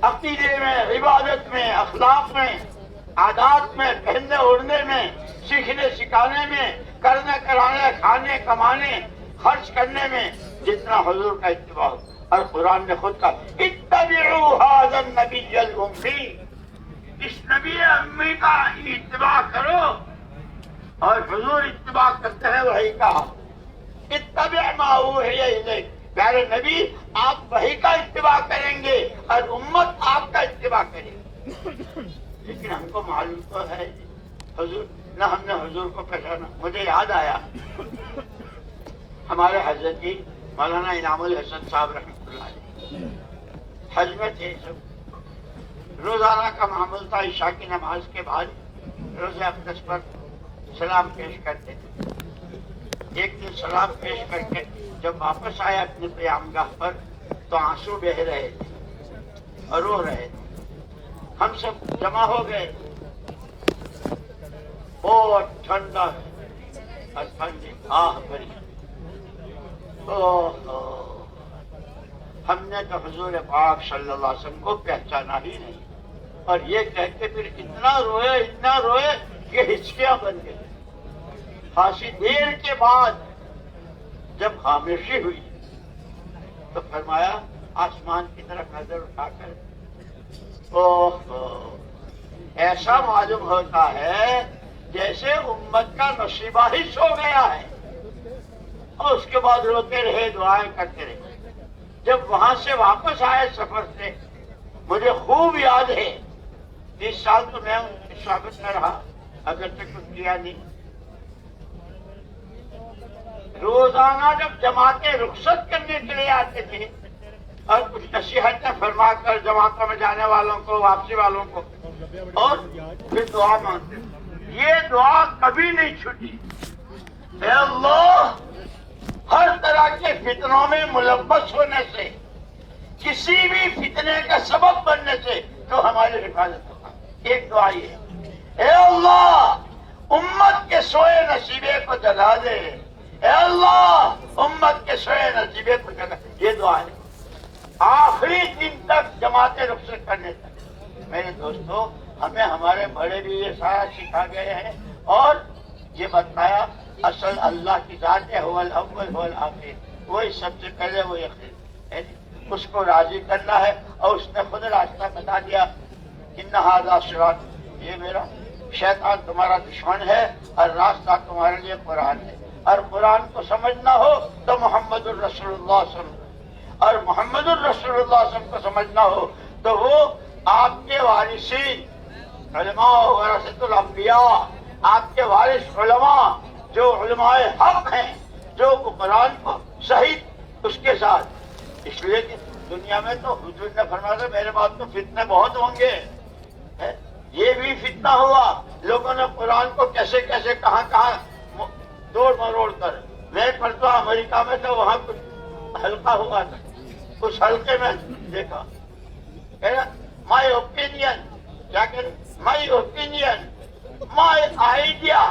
عقیدے میں, عبادت میں, اخلاق میں, عادات میں, پہننے اوڑھنے میں, سیکھنے سکھانے میں, کرنے کرانے, کھانے کمانے, خرچ کرنے میں, جتنا حضور کا اتباع ہوگا. اور قرآن نے خود کہا اتبعوا ھذا النبی الامی, اس نبی امی کا اتباع کرو. اور حضور اتباع کرتے ہیں وحی کا, اتبع ما اوحی الیک. پیارے نبی آپ وحی کا اتباع کریں گے اور امت آپ کا اتباع کرے گی. لیکن ہم کو معلوم تو ہے حضور, نہ ہم نے حضور کو پہچانا. مجھے یاد آیا ہمارے حضرت جی مولانا انعام الحسن صاحب رحمۃ اللہ علیہ حج میں تھے. سب روزانہ کا معمول تھا, عشاء کی نماز کے بعد روزہ اقدس پر سلام پیش کرتے تھے. ایک دن سلام پیش کر کے جب واپس آئے اپنے قیامگاہ پر تو آنسو بہہ رہے تھے اور رو رہے تھے. ہم سب جمع ہو گئے, بہت ٹھنڈا اور ٹھنڈی آہ بھری. ہم نے تو حضور پاک صلی اللہ علیہ وسلم کو پہچانا ہی نہیں، اور یہ کہہ کے پھر اتنا روئے کہ ہچکیاں بن گئی۔ خاصی دیر کے بعد جب خاموشی ہوئی تو فرمایا آسمان کی طرف نظر اٹھا کر، اوہ، ایسا معلوم ہوتا ہے جیسے امت کا نصیبہ ہی سو گیا ہے۔ اور اس کے بعد روتے رہے، دعائیں کرتے رہے۔ جب وہاں سے واپس آئے سفر سے، مجھے خوب یاد ہے، 30 سال تو میں ان کی صحبت میں رہا، اگر تک کچھ کیا نہیں۔ روزانہ جب جماعتیں رخصت کرنے کے لیے آتے تھے اور کچھ نصیحتیں فرما کر جماعتوں میں جانے والوں کو، واپسی والوں کو، اور پھر دعا مانگتے، یہ دعا کبھی نہیں چھوٹی۔ اے اللہ، ہر طرح کے فتنوں میں ملوث ہونے سے، کسی بھی فتنے کا سبب بننے سے تو ہماری حفاظت ہوگا۔ ایک دعا یہ ہے، اے اللہ امت کے سوئے نصیبے کو جگا دے، اے اللہ امت کے سوئے نصیبے کو جگا دے۔ یہ دعا ہے آخری دن تک جماعتیں رخصت کرنے تک۔ میرے دوستو، ہمیں ہمارے بڑے بھی یہ سارا سکھا گئے ہیں، اور یہ بتایا اصل اللہ کی ذات ہے، هو الاول هو الاخر، وہی سب سے پہلے وہی آخر، اس کو راضی کرنا ہے۔ اور اس نے خود راستہ بتا دیا، ان ھذا صراط، یہ میرا شیطان تمہارا دشمن ہے اور راستہ تمہارے لیے قرآن ہے، اور قرآن کو سمجھنا ہو تو محمد الرسول اللہ صلی اللہ علیہ وسلم، اور محمد الرسول اللہ صلی اللہ علیہ وسلم کو سمجھنا ہو تو وہ آپ کے وارثین علماء ورثۃ الانبیاء، آپ کے وارث علماء جو علماء حق ہیں، جو قرآن کو صحیح اس کے ساتھ، اس لیے کہ دنیا میں تو حضور نے فرمایا تھا میرے بعد تو فتنے بہت ہوں گے۔ یہ بھی فتنہ ہوا، لوگوں نے قرآن کو کیسے کیسے کہاں توڑ مروڑ کر۔ میں پڑھتا امریکہ میں تھا، وہاں کچھ حلقہ ہوا تھا، اس حلقے میں دیکھا مائی اوپینین، کیا کہ مائی opinion, my idea,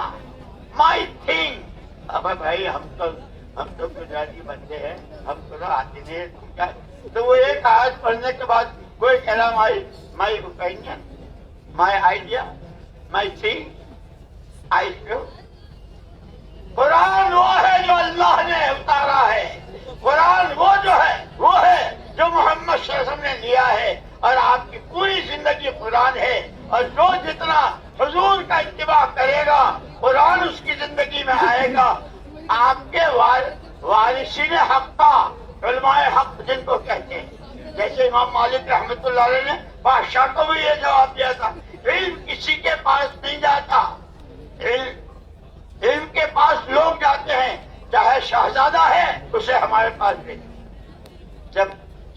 my thing. اب بھائی ہم تو گجراتی بندے ہیں، ہم تو آتے نہیں، تم کیا؟ تو وہ ایک آیت پڑھنے کے بعد کوئی کہہ رہا my opinion, my idea, my thing, I feel. Quran وہ ہے جو اللہ نے اتارا ہے، قرآن وہ ہے جو محمد صلی اللہ علیہ وسلم نے لیا ہے، اور آپ کی پوری زندگی قرآن ہے، اور جو جتنا حضور کا اتباع کرے گا قرآن اس کی زندگی میں آئے گا۔ آپ کے وارثین حق کا، علماء حق جن کو کہتے ہیں، جیسے امام مالک رحمۃ اللہ علیہ نے بادشاہ کو بھی یہ جواب دیا تھا، علم کسی کے پاس نہیں جاتا، علم کے پاس لوگ جاتے ہیں، چاہے شہزادہ ہے اسے ہمارے پاس بھیجیں۔ جب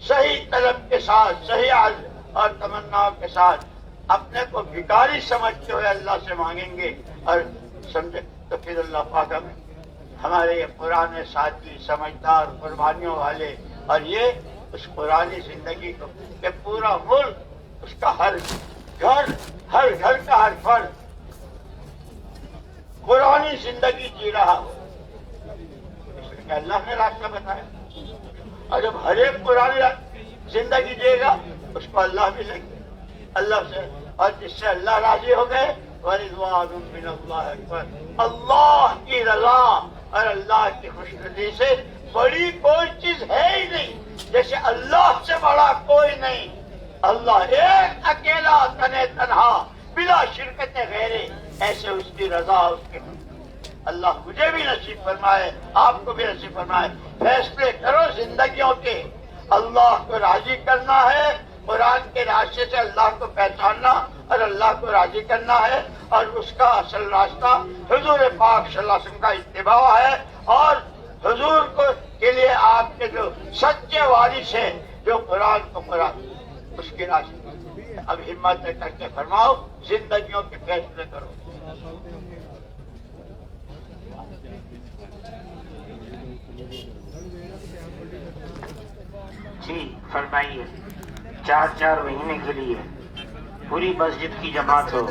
صحیح طلب کے ساتھ، صحیح عزم اور تمنا کے ساتھ اپنے کو بھکاری سمجھتے ہوئے اللہ سے مانگیں گے اور سمجھے، تو پھر اللہ پاک ہمارے یہ پرانے ساتھی سمجھدار قربانیوں والے، اور یہ اس قرآنی زندگی کو کہ پورا ملک، اس کا ہر گھر کا ہر فرد قرآنی زندگی جی رہا ہو، اس لیے کہ اللہ نے راستہ بتایا، اور جب ہر ایک قرآنی زندگی جیے گا اس کو اللہ بھی لیں گے، اللہ سے، اور جس سے اللہ راضی ہو گئے، وَرِضْوَانٌ مِّنَ اللَّهِ أَكْبَرُ، اللہ کی رضا اور اللہ کی خوشنودی سے بڑی کوئی چیز ہے ہی نہیں، جیسے اللہ سے بڑا کوئی نہیں۔ اللہ ایک اکیلا تنے تنہا بلا شرکت غیرے، ایسے اس کی رضا، اس کے اللہ مجھے بھی نصیب فرمائے، آپ کو بھی نصیب فرمائے۔ فیصلے کرو زندگیوں کے، اللہ کو راضی کرنا ہے، قرآن کے راستے سے اللہ کو پہچاننا اور اللہ کو راضی کرنا ہے، اور اس کا اصل راستہ حضور پاک صلی اللہ علیہ وسلم کا اتباع ہے، اور حضور کو کے لیے آپ کے جو سچے وارث ہیں، جو قرآن کو قرآن اس کے راستے۔ اب ہمت کر کے فرماؤ، زندگیوں کے فیصلے کرو۔ جی فرمائیے۔ 4 مہینے کے لیے پوری مسجد کی جماعت ہو،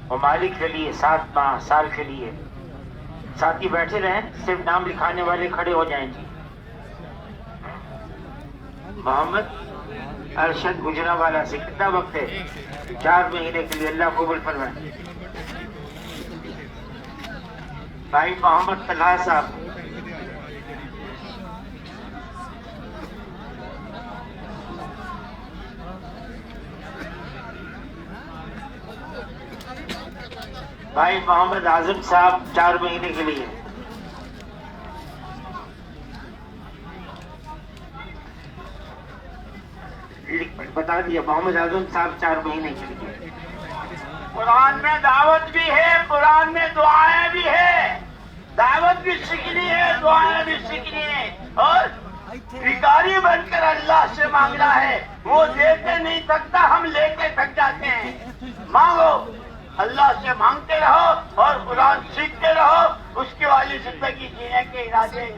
ممالک کے لیے 7 ماہ، سال کے لیے، ساتھی بیٹھے رہیں، صرف نام لکھانے والے کھڑے ہو جائیں۔ جی محمد ارشد گجرانوالہ سے کتنا وقت ہے؟ 4 مہینے کے لیے، اللہ قبول فرمائے۔ بھائی محمد طلحہ صاحب، بھائی محمد اعظم صاحب 4 مہینے کے لیے۔ بتا دیا محمد اعظم صاحب 4 مہینے کے لیے۔ قرآن میں دعوت بھی ہے، قرآن میں دعائیں بھی ہے، دعوت بھی سیکھنی ہے، دعائیں بھی سیکھنی ہے، اور بھکاری بن کر اللہ سے مانگنا ہے۔ وہ دیتے نہیں تھکتا، ہم لے کے تھک جاتے ہیں۔ مانگو، اللہ سے مانگتے رہو اور قرآن سیکھتے رہو، اس کی والی زندگی جینے کے ارادے